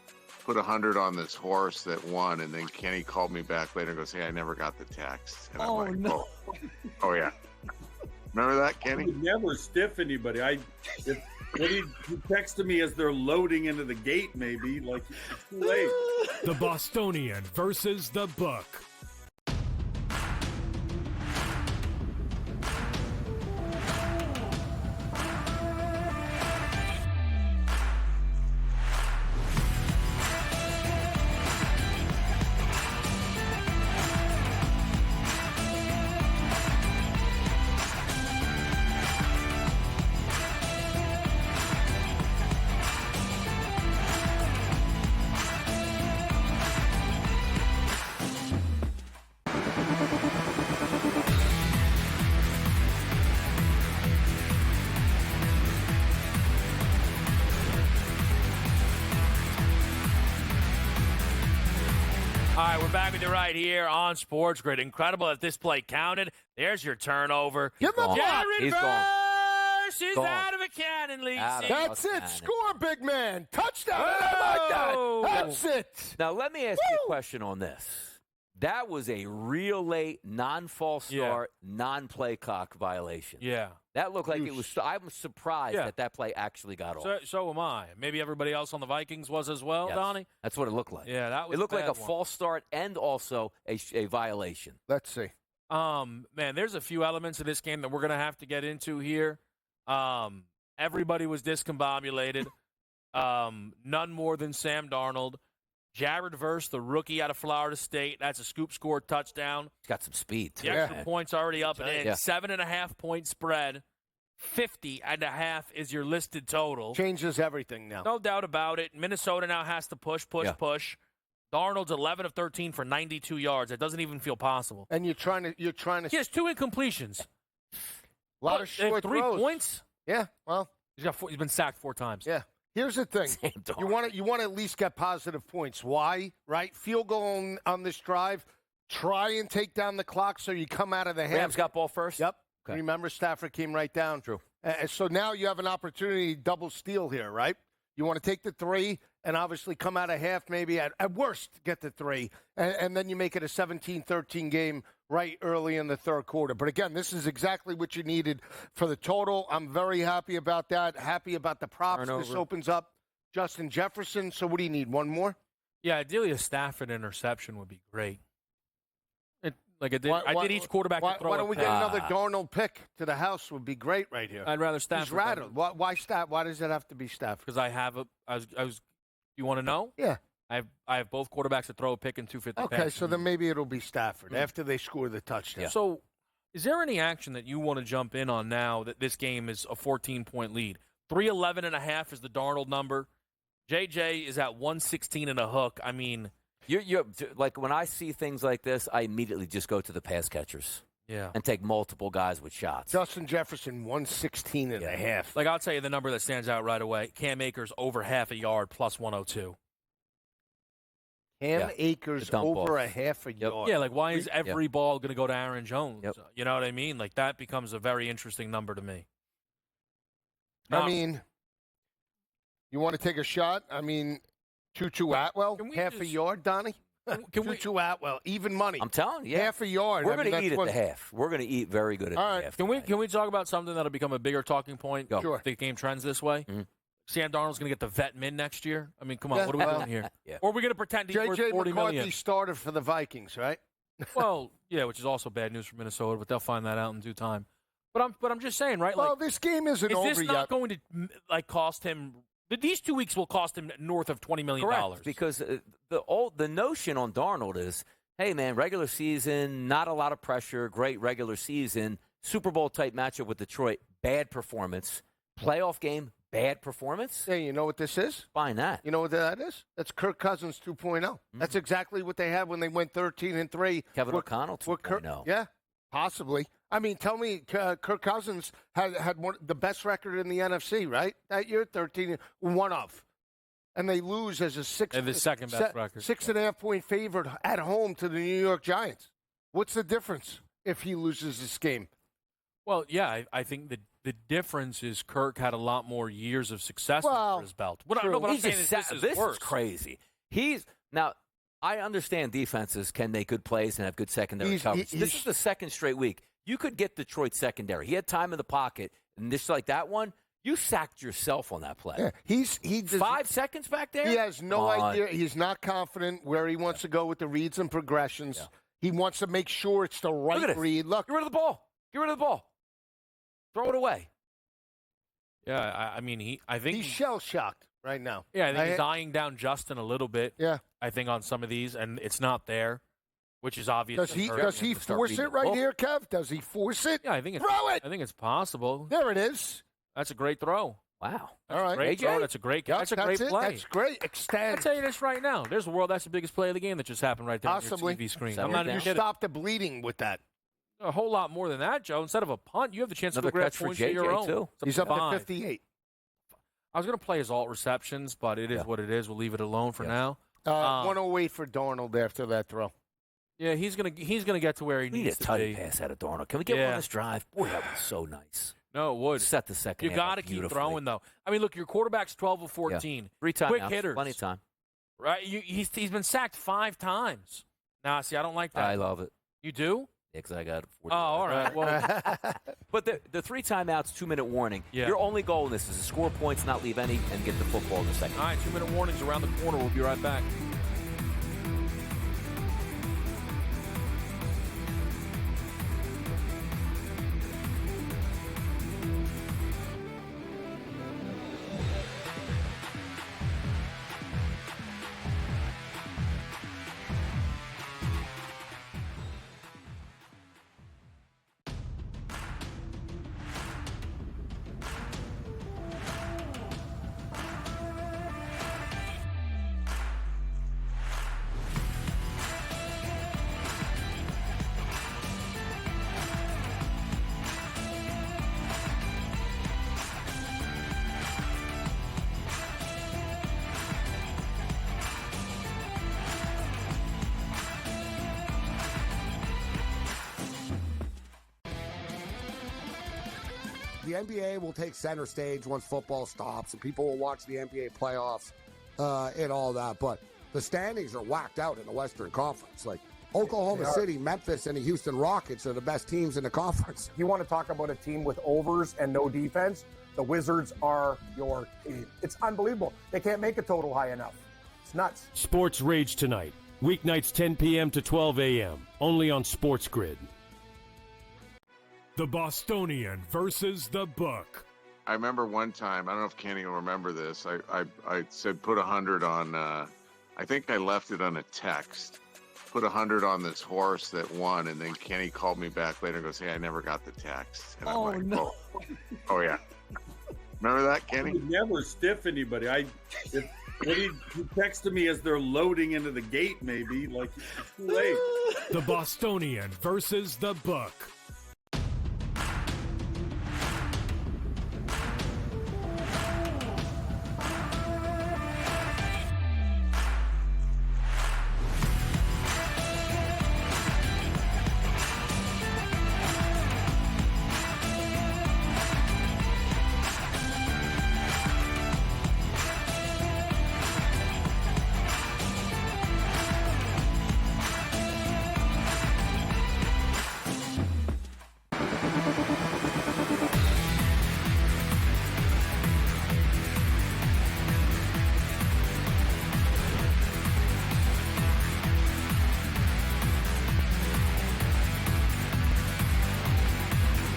Put 100 on this horse that won, and then Kenny called me back later and goes, hey, I never got the text. And I'm like, no. Oh, yeah. Remember that, Kenny? I would never stiff anybody. When he texted me as they're loading into the gate, maybe, like, it's too late. The Bostonian versus the Book. All right, we're back with you right here on SportsGrid. Incredible that this play counted. There's your turnover. Give him a Jared He's gone. flashes Gone. out of a cannon, Lisi. That's it. Cannon. Score, big man. Touchdown. I like that. That's it. Now, let me ask you a question on this. That was a real late, non-false start, non-play clock violation. Yeah. That looked like it was – I'm surprised that play actually got off. So am I. Maybe everybody else on the Vikings was as well, Yes. Donnie? That's what it looked like. Yeah, that was It looked like a bad one. false start and also a violation. Let's see. Man, there's a few elements of this game that we're going to have to get into here. Everybody was discombobulated. None more than Sam Darnold. Jared Verse, the rookie out of Florida State. That's a scoop score touchdown. He's got some speed, too. The extra points already up and in. Yeah. 7.5-point spread. 50.5 is your listed total. Changes everything now. No doubt about it. Minnesota now has to push. Darnold's 11 of 13 for 92 yards. It doesn't even feel possible. And you're trying to. He has 2 incompletions. A lot of short 3 throws. points. Yeah. Well, he's been sacked 4 times. Yeah. Here's the thing. You want to at least get positive points. Why? Right? Field goal on this drive. Try and take down the clock so you come out of the half. Rams got ball first? Yep. Okay. Remember, Stafford came right down. True. So now you have an opportunity to double steal here, right? You want to take the 3 and obviously come out of half, maybe at worst get the 3, and then you make it a 17-13 game right early in the third quarter. But again, this is exactly what you needed for the total. I'm very happy about that. Happy about the props. Turnover. This opens up Justin Jefferson. So what do you need? One more? Yeah, ideally a Stafford interception would be great. I did each quarterback to throw Why don't we a get pick. another Darnold pick to the house? Would be great right here. I'd rather Stafford. He's rattled. Why Stafford? Why does it have to be Stafford? Because I have you want to know? Yeah. I have both quarterbacks to throw a pick and 250 Okay, passing. so then maybe it'll be Stafford after they score the touchdown. So is there any action that you want to jump in on now that this game is a 14-point lead? 311.5 is the Darnold number. JJ is at 116 and a hook. I mean, You're like when I see things like this, I immediately just go to the pass catchers. Yeah. And take multiple guys with shots. Justin Jefferson, 116 and a half. Like, I'll tell you the number that stands out right away. Cam Akers over half a yard plus 102. Cam Akers over a half a yard. Yeah, like why is every ball going to go to Aaron Jones? Yep. You know what I mean? Like that becomes a very interesting number to me. I mean, you want to take a shot? I mean, Tutu Atwell, half a yard, Donnie? Tutu Atwell, even money. I'm telling you, half a yard. We're going to eat at the half. We're going to eat very good at the half. Can we talk about something that'll become a bigger talking point? Go. Sure. The game trends this way. Mm-hmm. Sam Darnold's going to get the vet min next year. I mean, come on, what are we doing here? Yeah. Or are we going to pretend he's worth J.J. $40 McCarthy million? started for the Vikings, right? Well, yeah, which is also bad news for Minnesota, but they'll find that out in due time. But I'm just saying, right? Well, like, this game isn't over yet. Is this not going to like cost him? These 2 weeks will cost him north of $20 million. Correct, because the notion on Darnold is, hey, man, regular season, not a lot of pressure, great regular season, Super Bowl type matchup with Detroit, bad performance, playoff game, bad performance. Hey, you know what this is? Find that. You know what that is? That's Kirk Cousins 2.0. That's exactly what they had when they went 13-3. Kevin O'Connell 2.0. Yeah, possibly. I mean, tell me, Kirk Cousins had the best record in the NFC, right? That year, 13, one of. And they lose as a the second best record. 6.5 point favorite at home to the New York Giants. What's the difference if he loses this game? Well, yeah, I think the difference is Kirk had a lot more years of success under his belt. What I'm saying is this is crazy. Now, I understand defenses can make good plays and have good secondary coverage. This is the second straight week. You could get Detroit's secondary. He had time in the pocket, and just like that one, you sacked yourself on that play. Yeah, he's 5 seconds back there? He has no idea. He's not confident where he wants to go with the reads and progressions. Yeah. He wants to make sure it's the right read. Look. Get rid of the ball. Get rid of the ball. Throw it away. Yeah, I mean, I think he's shell-shocked right now. Yeah, I think he's eyeing down Justin a little bit. Yeah. I think on some of these, and it's not there, which is obvious. Does he force it right here, Kev? Does he force it? Yeah, I think throw it. I think it's possible. There it is. That's a great throw. Wow. All right. Great throw. That's a great. Yep, that's a great play. That's great. Extend. I'll tell you this right now. There's the world. That's the biggest play of the game that just happened right there Possibly. on your TV screen. I'm not even kidding. Stop the bleeding with that. A whole lot more than that, Joe. Instead of a punt, you have the chance to grab points of your own. Too. He's up to 58. I was going to play his alt receptions, but it is what it is. We'll leave it alone for now. 108 for Darnold after that throw. Yeah, he's gonna get to where he needs to be. We need a tight pass out of Darnold. Can we get one on this drive? Boy, that was so nice. No, it would. Set the second You half got to up keep beautifully. throwing, though. I mean, look, your quarterback's 12 of 14. Yeah. 3 timeouts. Quick hitters. Plenty of time. Right? He's been sacked 5 times. Nah, see, I don't like that. I love it. You do? Yeah, because I got 40. Oh, all right. Well, but the 3 timeouts, 2-minute warning. Yeah. Your only goal in this is to score points, not leave any, and get the football in the second. All right, 2-minute warnings around the corner. We'll be right back. The NBA will take center stage once football stops, and people will watch the NBA playoffs and all that. But the standings are whacked out in the Western Conference. Like Oklahoma City, Memphis, and the Houston Rockets are the best teams in the conference. You want to talk about a team with overs and no defense? The Wizards are your team. It's unbelievable. They can't make a total high enough. It's nuts. Sports Rage tonight. Weeknights 10 p.m. to 12 a.m. Only on SportsGrid. The Bostonian versus the Book. I remember one time, I don't know if Kenny will remember this. I said put 100 on, I think I left it on a text. Put 100 on this horse that won, and then Kenny called me back later and goes, "Hey, I never got the text." And I'm like, no. Oh yeah. Remember that, Kenny? I would never stiff anybody. When he texted me as they're loading into the gate, maybe, like, it's too late. The Bostonian versus the Book.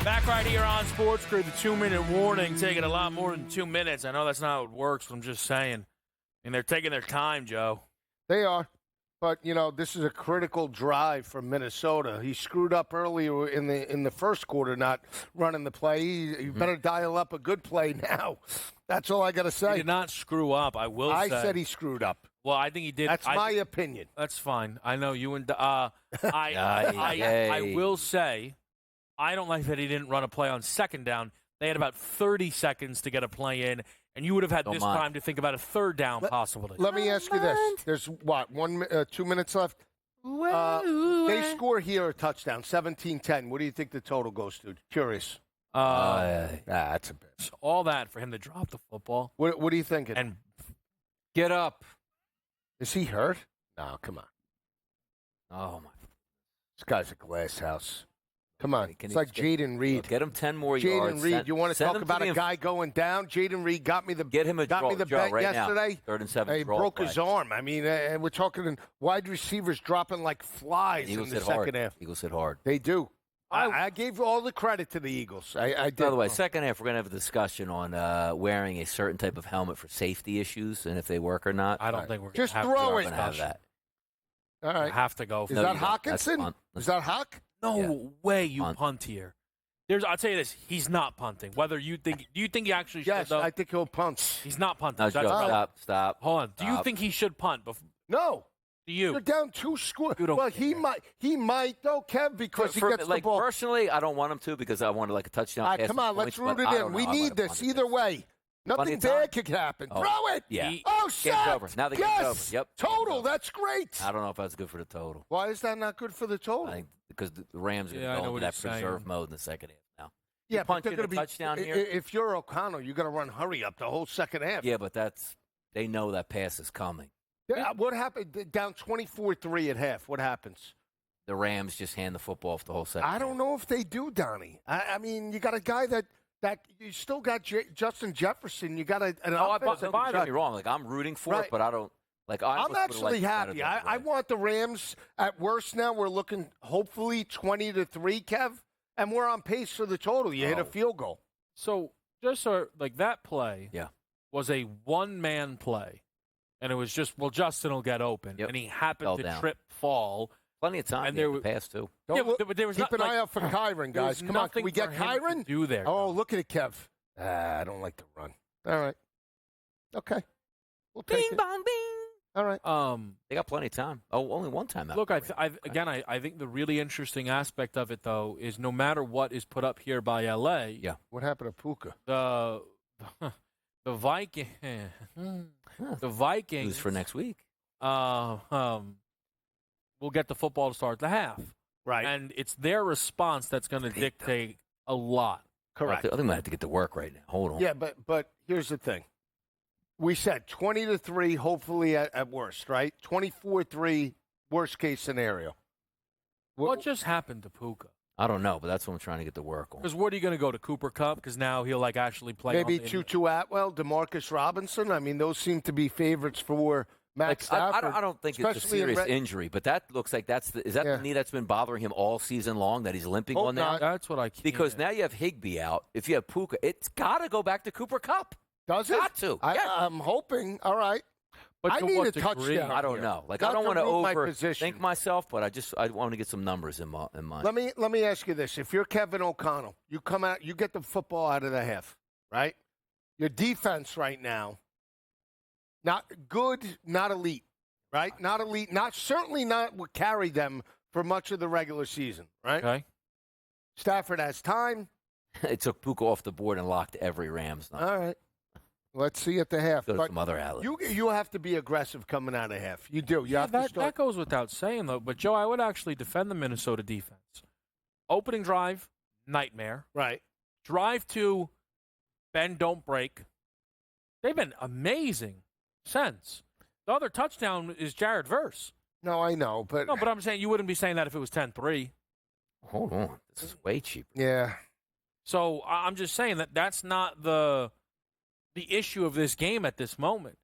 Back right here on SportsGrid, the 2-minute warning, taking a lot more than 2 minutes. I know that's not how it works, but I'm just saying. And they're taking their time, Joe. They are. But, you know, this is a critical drive for Minnesota. He screwed up earlier in the first quarter, not running the play. You better dial up a good play now. That's all I got to say. He did not screw up, I will say. I said he screwed up. Well, I think he did. That's my opinion. That's fine. I know you and I will say, I don't like that he didn't run a play on second down. They had about 30 seconds to get a play in, and you would have had this time to think about a third down possibility. Let me ask you this. There's, 2 minutes left? They score here a touchdown, 17-10. What do you think the total goes to? Curious. That's a bit. All that for him to drop the football. What are you thinking? And get up. Is he hurt? No, come on. Oh, my. This guy's a glass house. Come on. It's like Jaden Reed. Get him 10 more yards. Jaden Reed, you want to talk about a guy going down? Jaden Reed got me the bet yesterday. 3rd and 7. He broke his arm. I mean, we're talking wide receivers dropping like flies in the second half. Eagles hit hard. They do. I gave all the credit to the Eagles. I did. By the way, second half, we're going to have a discussion on wearing a certain type of helmet for safety issues and if they work or not. I don't think we're going just throw it. Have that. All right. Have to go. Is that Hawkinson? Is that Hawk? No way you punt here. I'll tell you this. He's not punting. Whether you think, do you think he actually should? Yes, I think he'll punt. He's not punting. No, stop. Hold on. Do you think he should punt? No. Do you? You're down 2 scores. Well, he might though, Kev, because he gets the ball. Personally, I don't want him to because I want a touchdown. Come on, let's root it in. We need this either way. Nothing bad could happen. Throw it. Yeah. Sack. Over. Now the game's over. Yep. Total. That's great. I don't know if that's good for the total. Why is that not good for the total? I think because the Rams are going to go into that preserve mode in the second half now. Yeah, punch but in they're a going to be touchdown here. If you're O'Connell, you got to run hurry up the whole second half. Yeah, but they know that pass is coming. What happened down 24-3 at half? What happens? The Rams just hand the football off the whole second. I don't know if they do, Donnie. I mean, you got a guy that you still got Justin Jefferson. You got an offense. Don't get me wrong. Like, I'm rooting for it, but I don't. Like, I'm actually happy. I want the Rams. At worst, now we're looking hopefully 20-3, Kev, and we're on pace for the total. You hit a field goal. So just like that play, was a one-man play, and it was just Justin will get open, and he happened to trip, fall. Plenty of time. And there was pass too. But there was keep an eye out for Kyron, guys. Come on, can we get Kyron? Do there? Oh, look at it, Kev. I don't like to run. All right. Okay. We'll take bing bong bing. All right. They got plenty of time. Oh, only one time out. Look, I think the really interesting aspect of it though is no matter what is put up here by LA. Yeah. What happened to Puka? The Vikings. Who's for next week? Will get the football to start the half. Right. And it's their response that's going to dictate a lot. Correct. I think I have to get to work right now. Hold on. Yeah, but here's the thing. We said 20-3, hopefully at worst, right? 24-3, worst case scenario. What just happened to Puka? I don't know, but that's what I'm trying to get to work on. Because what are you going to go to Cooper Kupp? Because now he'll actually play. Maybe Tutu Atwell, DeMarcus Robinson. I mean, those seem to be favorites for Matt Stafford. I don't think it's a serious injury, but that looks like is that the knee that's been bothering him all season long that he's limping on now? That's what I can't. Because now you have Higbee out. If you have Puka, it's got to go back to Cooper Kupp. Does it? Got to. I'm hoping. All right. But I need a touchdown. I don't know. Like, I don't want to overthink myself, but I want to get some numbers in mind. Let me ask you this: if you're Kevin O'Connell, you come out, you get the football out of the half, right? Your defense right now, not good, not elite, right? Not elite, certainly not what carried them for much of the regular season, right? Okay. Stafford has time. It took Puka off the board and locked every Rams number. All right. Let's see at the half. Go to some other alley. You have to be aggressive coming out of half. You do. You have to start. That goes without saying, though. But, Joe, I would actually defend the Minnesota defense. Opening drive, nightmare. Right. Drive 2, bend, don't break. They've been amazing since. The other touchdown is Jared Verse. No, I know. But I'm saying you wouldn't be saying that if it was 10-3. Hold on. This is way cheaper. Yeah. So I'm just saying that's not the issue of this game at this moment.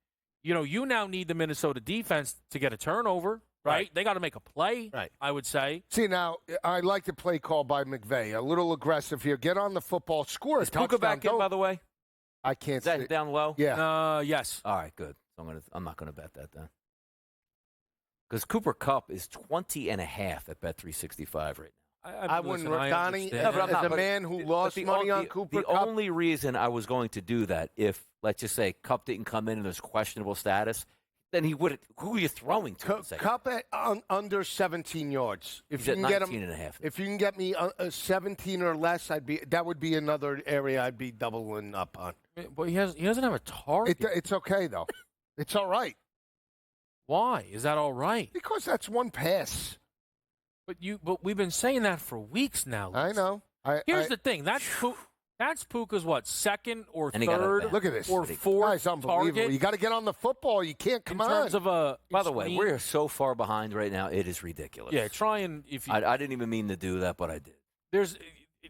You now need the Minnesota defense to get a turnover, right? They got to make a play, right? I would say. See, now, I like the play call by McVay. A little aggressive here. Get on the football, score a touchdown. Puka back in, by the way? I can't see. Is that down low? Yeah. Yes. All right, good. So I'm not going to bet that then. Because Cooper Kupp is 20.5 at Bet365 right now. I wouldn't, Donnie, as a man who lost money on Cooper Kupp. The only reason I was going to do that, if, let's just say, Kupp didn't come in and there's questionable status, then he would. Who are you throwing to? Kupp at under 17 yards. He's at 19.5. If you can get me 17 or less, that would be another area I'd be doubling up on. But he doesn't have a target. It's okay though. It's all right. Why is that all right? Because that's one pass. But we've been saying that for weeks now. I know. Here's the thing. That's Puka's second or third. Look at this. Or fourth. Guy's unbelievable. Target. You got to get on the football. You can't come on. In terms of by the way, we're so far behind right now. It is ridiculous. Yeah, try and if you. I didn't even mean to do that, but I did.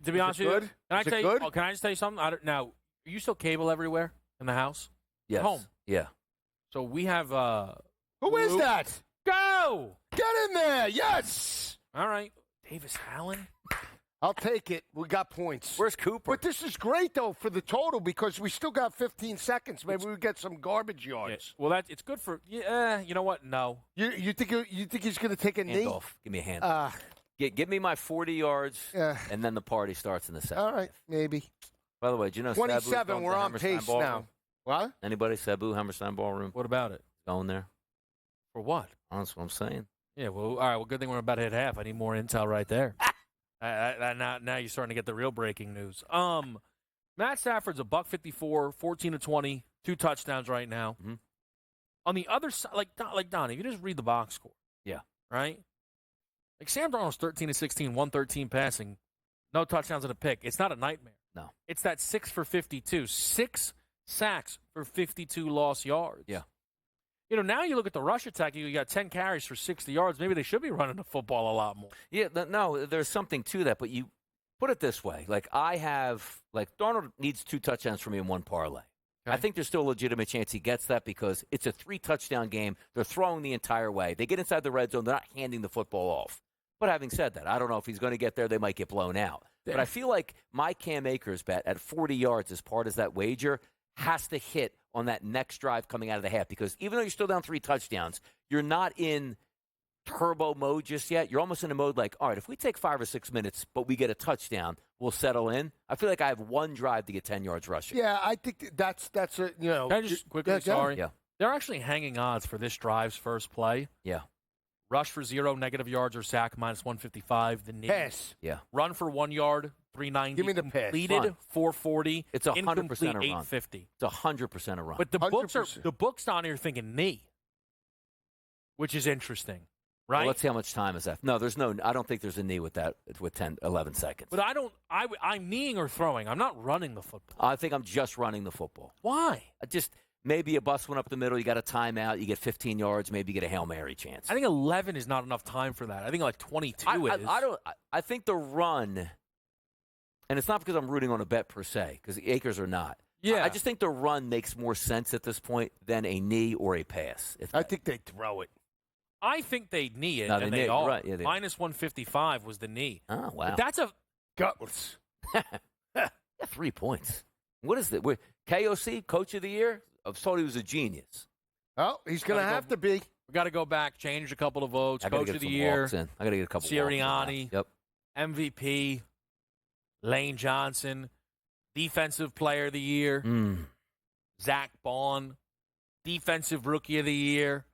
To be honest with you, can I just tell you something? Now, are you still cable everywhere in the house? Yes. At home. Yeah. So we have. Who is that? Go. Get in there. Yes. All right. Davis Allen. I'll take it. We got points. Where's Cooper? But this is great, though, for the total because we still got 15 seconds. Maybe we get some garbage yards. Yeah. Well, it's good for. You know what? No. You think he's going to take a knee? Handoff. Give me a hand. Give me my 40 yards, and then the party starts in the second. All right, maybe. By the way, do you know 27? We're on pace now. What? Anybody? Sabu Hammerstein Ballroom. What about it? Going there. For what? That's what I'm saying. Yeah, well, all right. Well, good thing we're about to hit half. I need more intel right there. Now you're starting to get the real breaking news. Matt Stafford's $154, 14-20, 2 touchdowns right now. Mm-hmm. On the other side, like Donnie, if you just read the box score, yeah, right. Like Sam Darnold's 13-16, 113 passing, no touchdowns and a pick. It's not a nightmare. No. It's that 6 for 52. 6 sacks for 52 lost yards. Yeah. Now you look at the rush attack, you got 10 carries for 60 yards. Maybe they should be running the football a lot more. Yeah, no, there's something to that, but you put it this way. Darnold needs 2 touchdowns for me in one parlay. Okay. I think there's still a legitimate chance he gets that because it's a 3-touchdown game. They're throwing the entire way. They get inside the red zone. They're not handing the football off. But having said that, I don't know if he's going to get there. They might get blown out. Yeah. But I feel like my Cam Akers bet at 40 yards as part of that wager has to hit on that next drive coming out of the half because even though you're still down 3 touchdowns, you're not in turbo mode just yet. You're almost in a mode like, all right, if we take 5 or 6 minutes, but we get a touchdown, we'll settle in. I feel like I have 1 drive to get 10 yards rushing. Yeah, I think that's a, Can I just quickly, sorry? Yeah. They're actually hanging odds for this drive's first play. Yeah. Rush for 0 negative yards or sack minus 155. The knee. Pass. Yeah. Run for 1 yard, 390. Give me the pass. Completed, 440. It's 100% a run. 850. It's 100% a run. But the books down here thinking knee, which is interesting, right? Well, let's see how much time is left. No, I don't think there's a knee with that with 10, 11 seconds. But I'm kneeing or throwing. I'm not running the football. I think I'm just running the football. Why? Maybe a bus went up the middle. You got a timeout. You get 15 yards. Maybe you get a Hail Mary chance. I think 11 is not enough time for that. I think 22 is. I think the run, and it's not because I'm rooting on a bet per se, because the Akers are not. Yeah. I just think the run makes more sense at this point than a knee or a pass. I think they throw it. I think they knee it, no, and they are. Right. Yeah, minus 155 was the knee. Oh, wow. But that's a gutless. 3 points. What is that? KOC, Coach of the Year? I was told he was a genius. Oh, he's going to have to be. We got to go back, change a couple of votes. Coach of the Year. I got to get a couple Sirianni. Yep. MVP. Lane Johnson. Defensive Player of the Year. Zach Bond. Defensive Rookie of the Year.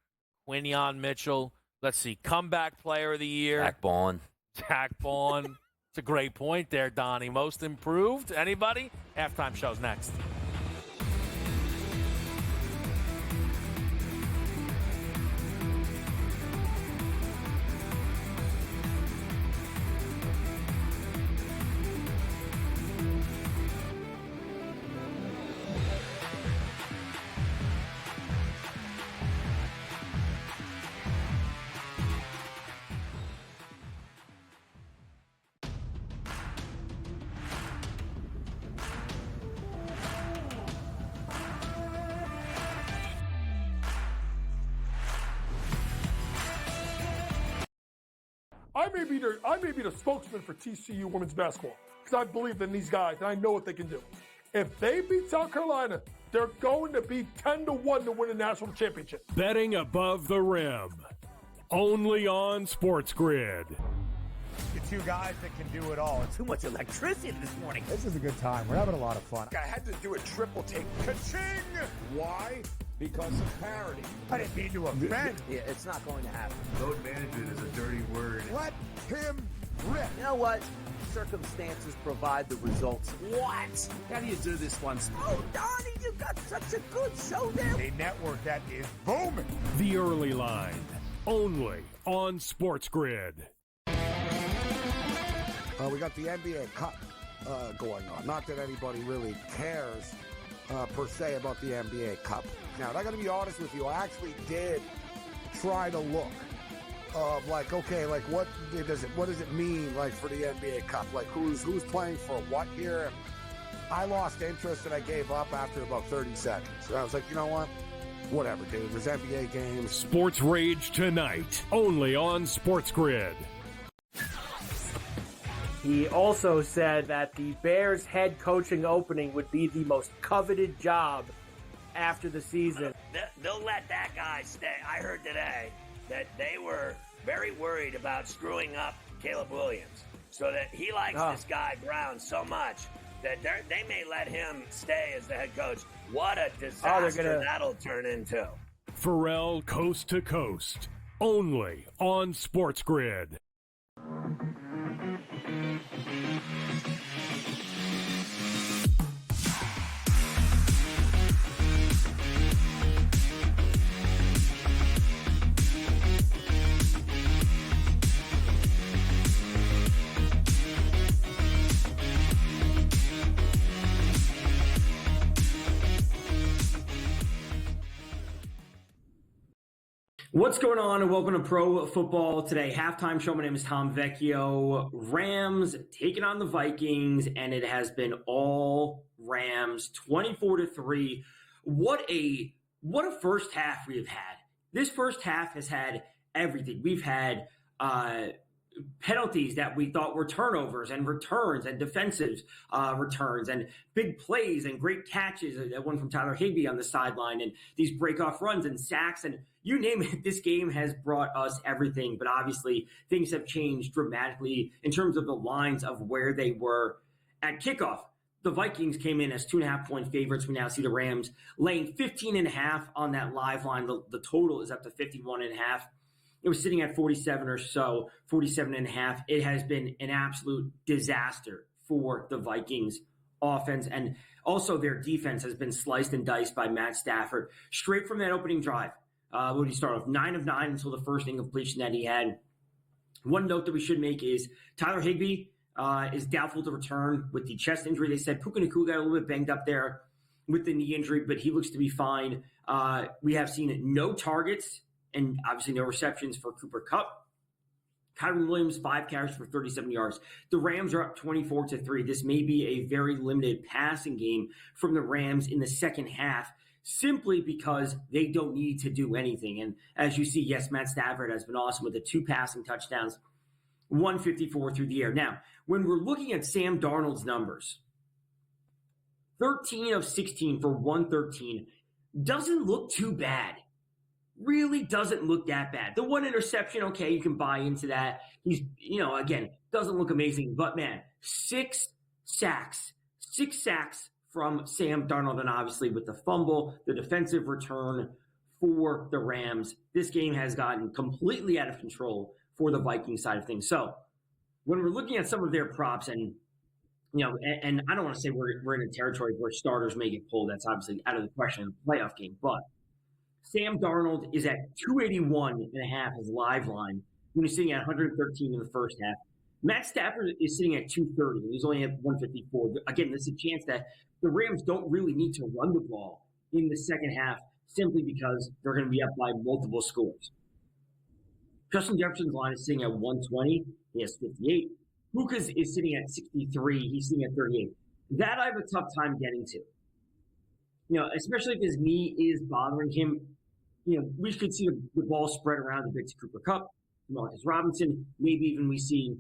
Quinion Mitchell. Let's see. Comeback Player of the Year. Zach Bond. It's a great point there, Donnie. Most improved. Anybody? Halftime show's next. I may be the spokesman for TCU women's basketball because I believe in these guys and I know what they can do. If they beat South Carolina, they're going to be 10-1 to win a national championship. Betting above the rim, only on SportsGrid. The 2 guys that can do it all. Too much electricity this morning. This is a good time. We're having a lot of fun. I had to do a triple take. Ka-ching! Why? Because of parity. I didn't mean to offend. Yeah, it's not going to happen. Load management is a dirty word. Let him rip. You know what? Circumstances provide the results. What? How do you do this one? Oh, Donnie, you got such a good show there. A network that is booming. The Early Line, only on SportsGrid. We got the NBA Cup going on. Not that anybody really cares per se about the NBA Cup. Now, I got to be honest with you. I actually did try to look of what does it mean like for the NBA Cup? Like who's playing for what here? And I lost interest and I gave up after about 30 seconds. So I was like, you know what? Whatever, dude. There's NBA games. Sports Rage tonight, only on SportsGrid. He also said that the Bears head coaching opening would be the most coveted job after the season. They'll let that guy stay. I heard today that they were very worried about screwing up Caleb Williams, so that he likes this guy Brown so much that they may let him stay as the head coach. What a disaster that'll turn into. Pharrell Coast to Coast, only on SportsGrid. What's going on, and welcome to Pro Football Today. Halftime show. My name is Tom Vecchio. Rams taking on the Vikings, and it has been all Rams, 24-3. What a first half we have had. This first half has had everything. We've had penalties that we thought were turnovers and returns and defensive returns and big plays and great catches. One from Tyler Higbee on the sideline and these breakoff runs and sacks and you name it. This game has brought us everything, but obviously things have changed dramatically in terms of the lines of where they were at kickoff. The Vikings came in as 2.5-point favorites. We now see the Rams laying 15.5 on that live line. The total is up to 51.5. It was sitting at 47 or so, 47.5. It has been an absolute disaster for the Vikings offense. And also their defense has been sliced and diced by Matt Stafford straight from that opening drive. What did he start off? 9 of 9 until the first incompletion that he had. One note that we should make is Tyler Higbee is doubtful to return with the chest injury. They said Puka Nacua got a little bit banged up there with the knee injury, but he looks to be fine. We have seen no targets and obviously no receptions for Cooper Kupp. Kyren Williams, 5 carries for 37 yards. The Rams are up 24-3. This may be a very limited passing game from the Rams in the second half, simply because they don't need to do anything. And as you see, yes, Matt Stafford has been awesome with the 2 passing touchdowns, 154 through the air. Now, when we're looking at Sam Darnold's numbers, 13 of 16 for 113 doesn't look too bad. Really doesn't look that bad. The 1 interception, okay, you can buy into that. He's, again, doesn't look amazing. But, man, 6 sacks. 6 sacks from Sam Darnold, and obviously with the fumble, the defensive return for the Rams. This game has gotten completely out of control for the Viking side of things. So when we're looking at some of their props, and and I don't want to say we're in a territory where starters may get pulled. That's obviously out of the question in the playoff game. But Sam Darnold is at 281.5 his live line. When he's sitting at 113 in the first half. Matt Stafford is sitting at 230. He's only at 154. Again, there's a chance that the Rams don't really need to run the ball in the second half simply because they're going to be up by multiple scores. Justin Jefferson's line is sitting at 120. He has 58. Puka's is sitting at 63. He's sitting at 38. That I have a tough time getting to. Especially if his knee is bothering him. We could see the ball spread around a bit to Cooper Kupp, Marcus Robinson. Maybe even we see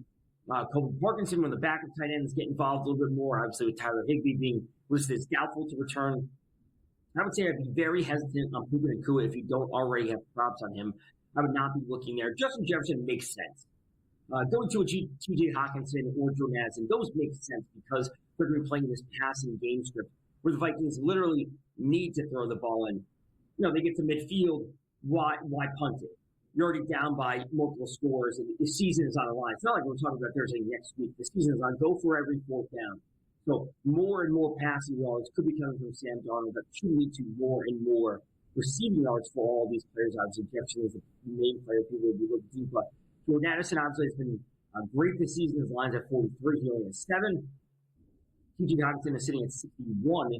Colby Parkinson when the backup tight ends get involved a little bit more. Obviously, with Tyler Higbee being listed as doubtful to return. I would say I'd be very hesitant on Puka Nacua if you don't already have props on him. I would not be looking there. Justin Jefferson makes sense. Going to a T.J. Hawkinson or Joe Madsen, those make sense because they're going to be playing this passing game script where the Vikings literally need to throw the ball in. They get to midfield. Why punt it? You're already down by multiple scores, and the season is on the line. It's not like we're talking about Thursday next week. The season is on. Go for every 4th down. So more and more passing yards could be coming from Sam Darnold, but should lead to more and more receiving yards for all these players. Obviously, Jefferson is the main player people will be looking to. But Jordan Addison obviously has been great this season. His line's at 43. He only has 7. T.J. Hawkinson is sitting at 61.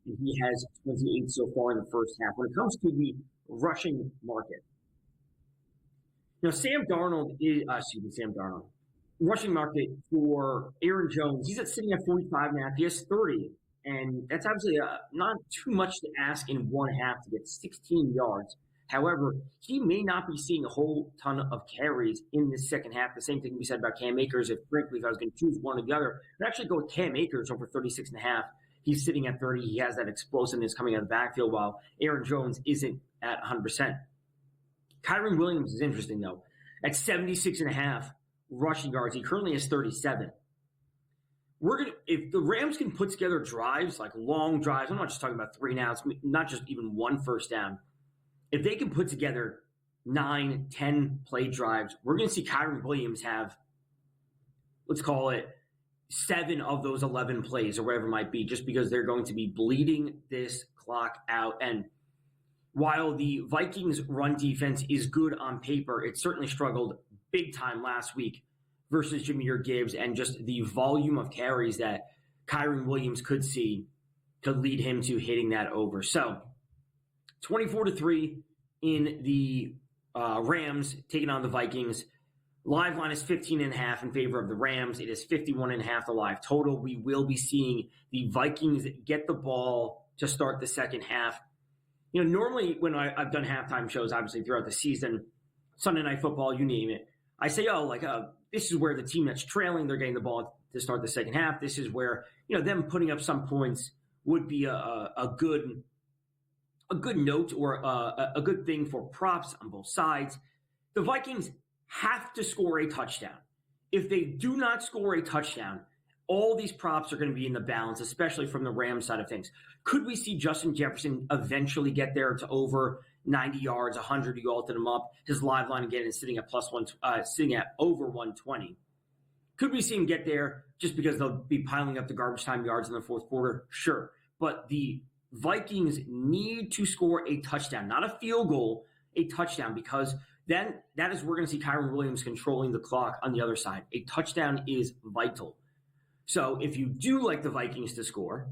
And he has 28 so far in the first half. When it comes to the rushing market, Sam Darnold. Rushing market for Aaron Jones, he's sitting at 45.5. He has 30. And that's obviously not too much to ask in one half to get 16 yards. However, he may not be seeing a whole ton of carries in this second half. The same thing we said about Cam Akers. If frankly, if I was going to choose one or the other, I'd actually go with Cam Akers over 36.5. He's sitting at 30. He has that explosiveness coming out of the backfield while Aaron Jones isn't at 100%. Kyren Williams is interesting, though. At 76.5 rushing yards, he currently has 37. If the Rams can put together drives, like long drives, I'm not just talking about 3 and outs, not just even 1 first down. If they can put together 9, 10 play drives, we're going to see Kyren Williams have, let's call it, 7 of those 11 plays or whatever it might be, just because they're going to be bleeding this clock out. And while the Vikings' run defense is good on paper, it certainly struggled big time last week versus Jahmyr Gibbs, and just the volume of carries that Kyren Williams could see could lead him to hitting that over. So 24-3 in the Rams taking on the Vikings. Live line is 15.5 in favor of the Rams. It is 51.5 the live total. We will be seeing the Vikings get the ball to start the second half. You know, normally when I've done halftime shows, obviously throughout the season, Sunday Night Football, you name it, I say, this is where the team that's trailing, they're getting the ball to start the second half. This is where, them putting up some points would be a good note or a good thing for props on both sides. The Vikings have to score a touchdown. If they do not score a touchdown, all these props are going to be in the balance, especially from the Rams side of things. Could we see Justin Jefferson eventually get there to over 90 yards, 100? You altered him up. His live line again is sitting at sitting at over 120. Could we see him get there just because they'll be piling up the garbage time yards in the fourth quarter? Sure. But the Vikings need to score a touchdown, not a field goal, a touchdown, because then that is we're going to see Kyron Williams controlling the clock on the other side. A touchdown is vital. So if you do like the Vikings to score,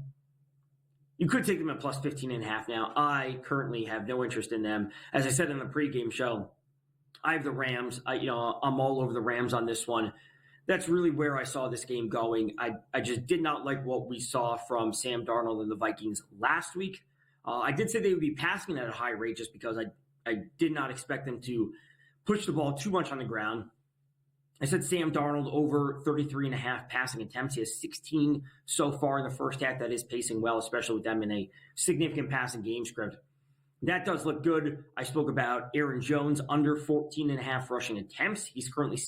you could take them at plus 15.5 now. I currently have no interest in them. As I said in the pregame show, I have the Rams. I'm all over the Rams on this one. That's really where I saw this game going. I just did not like what we saw from Sam Darnold and the Vikings last week. I did say they would be passing at a high rate just because I did not expect them to push the ball too much on the ground. I said Sam Darnold over 33.5 passing attempts. He has 16 so far in the first half. That is pacing well, especially with them in a significant passing game script. That does look good. I spoke about Aaron Jones under 14.5 rushing attempts. He's currently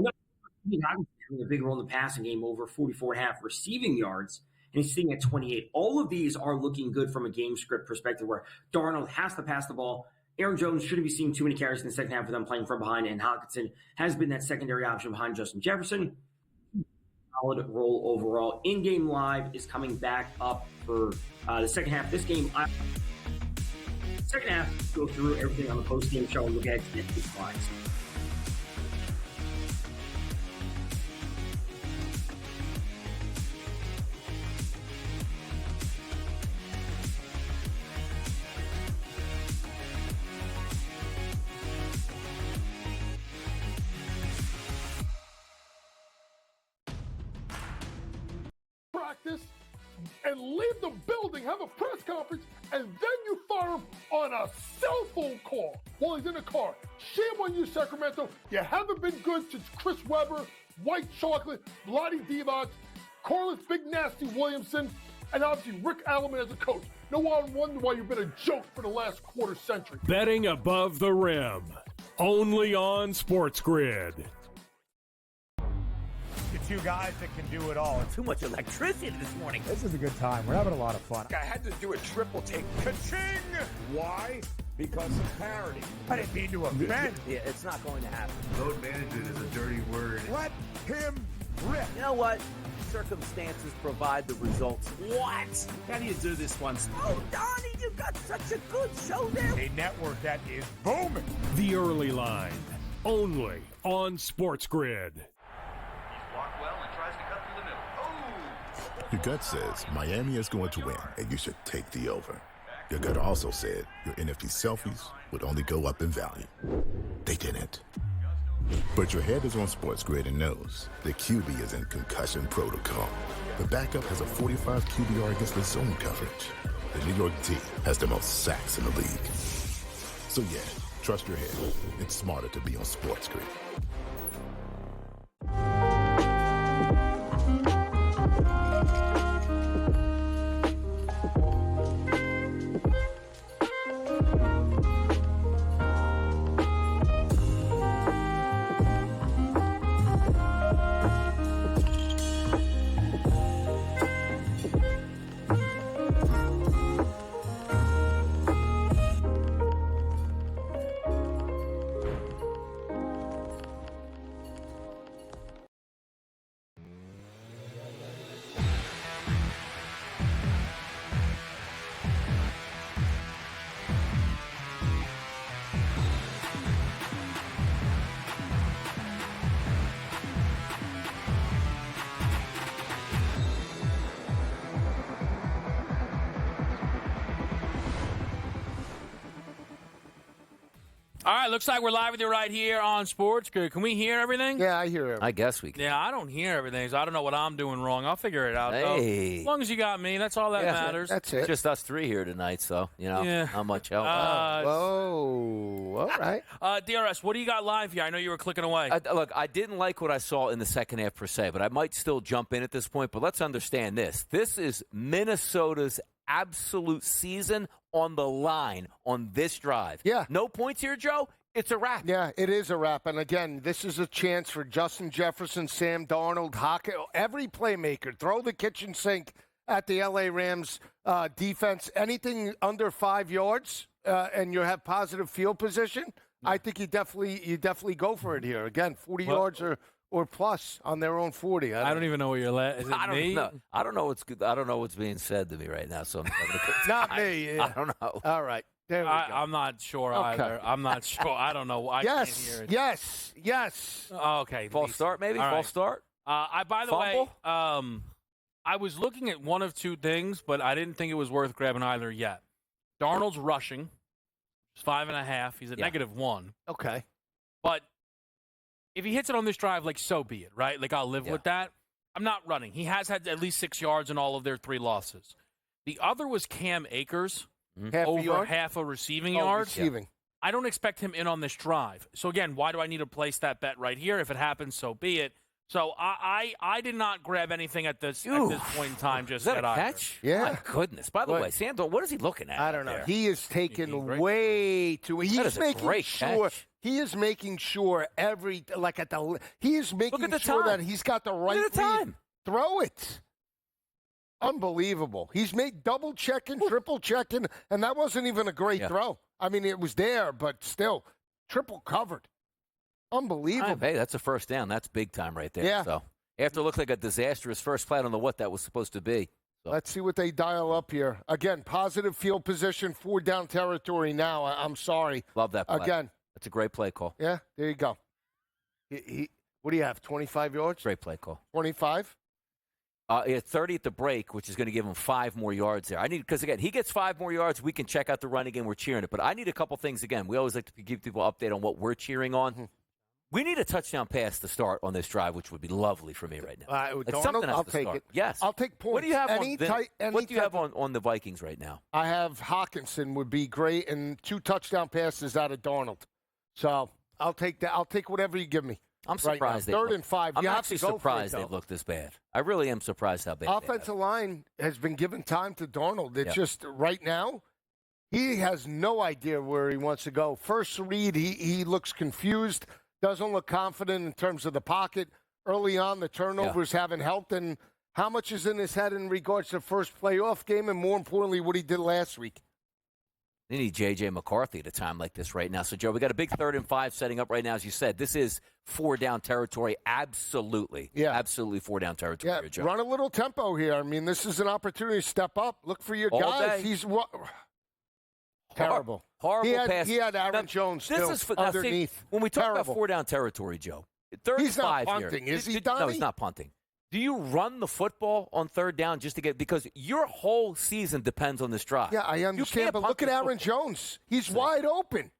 having a big role in the passing game, over 44.5 receiving yards, and he's sitting at 28. All of these are looking good from a game script perspective where Darnold has to pass the ball. Aaron Jones shouldn't be seeing too many carries in the second half with them playing from behind, and Hockenson has been that secondary option behind Justin Jefferson. Solid role overall. In-game live is coming back up for the second half. This game, second half, go through everything on the post-game show and look at the slides. Practice and leave the building, have a press conference, and then you fire him on a cell phone call while he's in the car. Shame on you, Sacramento. You haven't been good since Chris Webber, White Chocolate, Vlade Divac, Corliss Big Nasty Williamson, and obviously Rick Alleman as a coach. No one wonder why you've been a joke for the last quarter century. Betting above the rim, only on SportsGrid. The two guys that can do it all. Too much electricity this morning. This is a good time. We're having a lot of fun. I had to do a triple take. Ka-ching! Why? Because of parity. I didn't mean to offend. Yeah, it's not going to happen. Load management is a dirty word. Let him rip. You know what? Circumstances provide the results. What? How do you do this once? Oh, Donnie, you got such a good show there. A network that is booming. The Early Line, only on SportsGrid. Blocked well and tries to cut through the middle. Oh! Your gut says Miami is going to win, and you should take the over. Your gut also said your NFT selfies would only go up in value. They didn't. But your head is on SportsGrid and knows the QB is in concussion protocol. The backup has a 45 QBR against the zone coverage. The New York team has the most sacks in the league. So yeah, trust your head. It's smarter to be on SportsGrid. All right, looks like we're live with you right here on SportsGrid. Can we hear everything? Yeah, I hear everything. I guess we can. Yeah, I don't hear everything, so I don't know what I'm doing wrong. I'll figure it out, though. Hey. As long as you got me, that's all that matters. That's it. Just us three here tonight, so, not much help. Whoa. All right. DRS, what do you got live here? I know you were clicking away. Look, I didn't like what I saw in the second half per se, but I might still jump in at this point. But let's understand this. This is Minnesota's absolute season on the line on this drive. Yeah. No points here, Joe. It's a wrap. Yeah, it is a wrap. And again, this is a chance for Justin Jefferson, Sam Darnold, Hockey, every playmaker. Throw the kitchen sink at the LA Rams defense. Anything under 5 yards and you have positive field position, I think you definitely go for it here. Again, 40 yards or plus on their own 40. I don't even know where you're at. Is it me? I don't know what's good. I don't know what's being said to me right now. So I'm having a good Not time. me. Yeah. I don't know. All right. There we go. I'm not sure either. I'm not sure. I don't know. I can't hear it. Yes. Okay. False start, maybe? All False start? By the way, I was looking at one of two things, but I didn't think it was worth grabbing either yet. Darnold's rushing. It's 5.5. He's at -1. Okay. But if he hits it on this drive, so be it, right? I'll live with that. I'm not running. He has had at least 6 yards in all of their 3 losses. The other was Cam Akers. Over half a receiving yard. Receiving. I don't expect him in on this drive. So, again, why do I need to place that bet right here? If it happens, so be it. So, I did not grab anything at this point in time. Just is that a either. catch? Yeah. My goodness. By the way, Sandor, what is he looking at? I don't know. There? He is taking way too. He's making sure. Catch. He is making sure he is making sure that he's got the right Look at the time. read. Throw it. Unbelievable. He's made double checking, triple checking, and that wasn't even a great throw. I mean, it was there, but still, triple covered. Unbelievable. Hey, that's a first down. That's big time right there. Yeah. So after it looked like a disastrous first play, I don't know what that was supposed to be. So. Let's see what they dial up here. Again, positive field position, 4 down territory now. I'm sorry. Love that play. Again. That's a great play call. Yeah, there you go. What do you have, 25 yards? Great play call. 25? He had 30 at the break, which is going to give him 5 more yards there. Because again, he gets 5 more yards. We can check out the run again. We're cheering it. But I need a couple things again. We always like to give people an update on what we're cheering on. Mm-hmm. We need a touchdown pass to start on this drive, which would be lovely for me right now. Donald, something I'll to take start. it. Yes. I'll take points. What do you have What do you have on the Vikings right now? I have Hawkinson would be great and 2 touchdown passes out of Darnold. So I'll take that. I'll take whatever you give me. I'm surprised. Right 3rd and 5. I'm you actually have to go surprised for it, they look this bad. I really am surprised how bad. Offensive line has been given time to Darnold. It's just right now, he has no idea where he wants to go. First read, he looks confused, doesn't look confident in terms of the pocket. Early on, the turnovers haven't helped. And how much is in his head in regards to the first playoff game and, more importantly, what he did last week? They need J.J. McCarthy at a time like this right now. So, Joe, we got a big 3rd and 5 setting up right now. As you said, this is 4 down territory. Absolutely. Yeah. Absolutely 4 down territory. Yeah, Joe. run a little tempo here. I mean, this is an opportunity to step up. Look for your All guys. day. He's terrible. Horrible pass. He had Aaron Jones still underneath. See, when we talk terrible. about 4 down territory, Joe, 3rd He's and not 5 punting, here. is he, No, Donnie? he's not punting. Do you run the football on 3rd down just to get – because your whole season depends on this drive. Yeah, I understand, but look at Aaron Jones. He's wide open.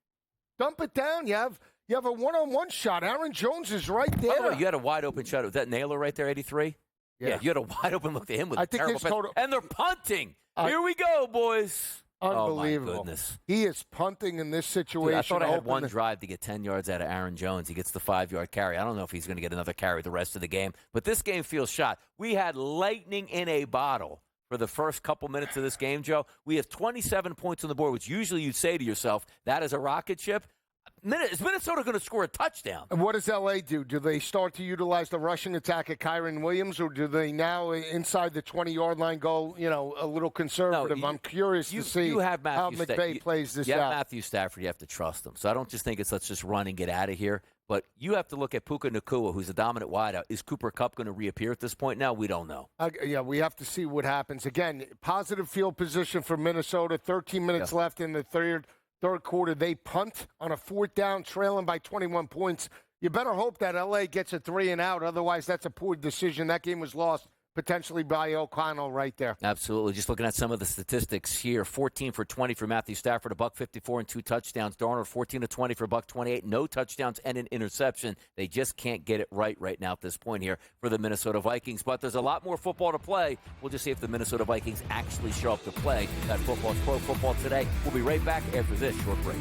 Dump it down. You have a one-on-one shot. Aaron Jones is right there. By the way, you had a wide open shot. Was that Naylor right there, 83? Yeah, you had a wide open look to him with a terrible pass. And they're punting. Here we go, boys. Unbelievable. Oh, my goodness. He is punting in this situation. Dude, I thought I had one drive to get 10 yards out of Aaron Jones. He gets the 5-yard carry. I don't know if he's going to get another carry the rest of the game. But this game feels shot. We had lightning in a bottle for the first couple minutes of this game, Joe. We have 27 points on the board, which usually you'd say to yourself, that is a rocket ship. Is Minnesota going to score a touchdown? And what does L.A. do? Do they start to utilize the rushing attack at Kyron Williams, or do they now, inside the 20-yard line, go, a little conservative? I'm curious to see how McVay plays this out. You have Matthew Stafford. You have to trust him. So I don't just think it's let's just run and get out of here. But you have to look at Puka Nacua, who's a dominant wideout. Is Cooper Kupp going to reappear at this point now? We don't know. We have to see what happens. Again, positive field position for Minnesota. 13 minutes left in the third quarter. They punt on a 4th down, trailing by 21 points. You better hope that L.A. gets a 3 and out. Otherwise, that's a poor decision. That game was lost potentially by O'Connell right there. Absolutely. Just looking at some of the statistics here. 14 for 20 for Matthew Stafford, $154 and 2 touchdowns. Darnold, 14 to 20 for $128, no touchdowns and an interception. They just can't get it right now at this point here for the Minnesota Vikings. But there's a lot more football to play. We'll just see if the Minnesota Vikings actually show up to play that football. It's Pro Football Today. We'll be right back after this short break.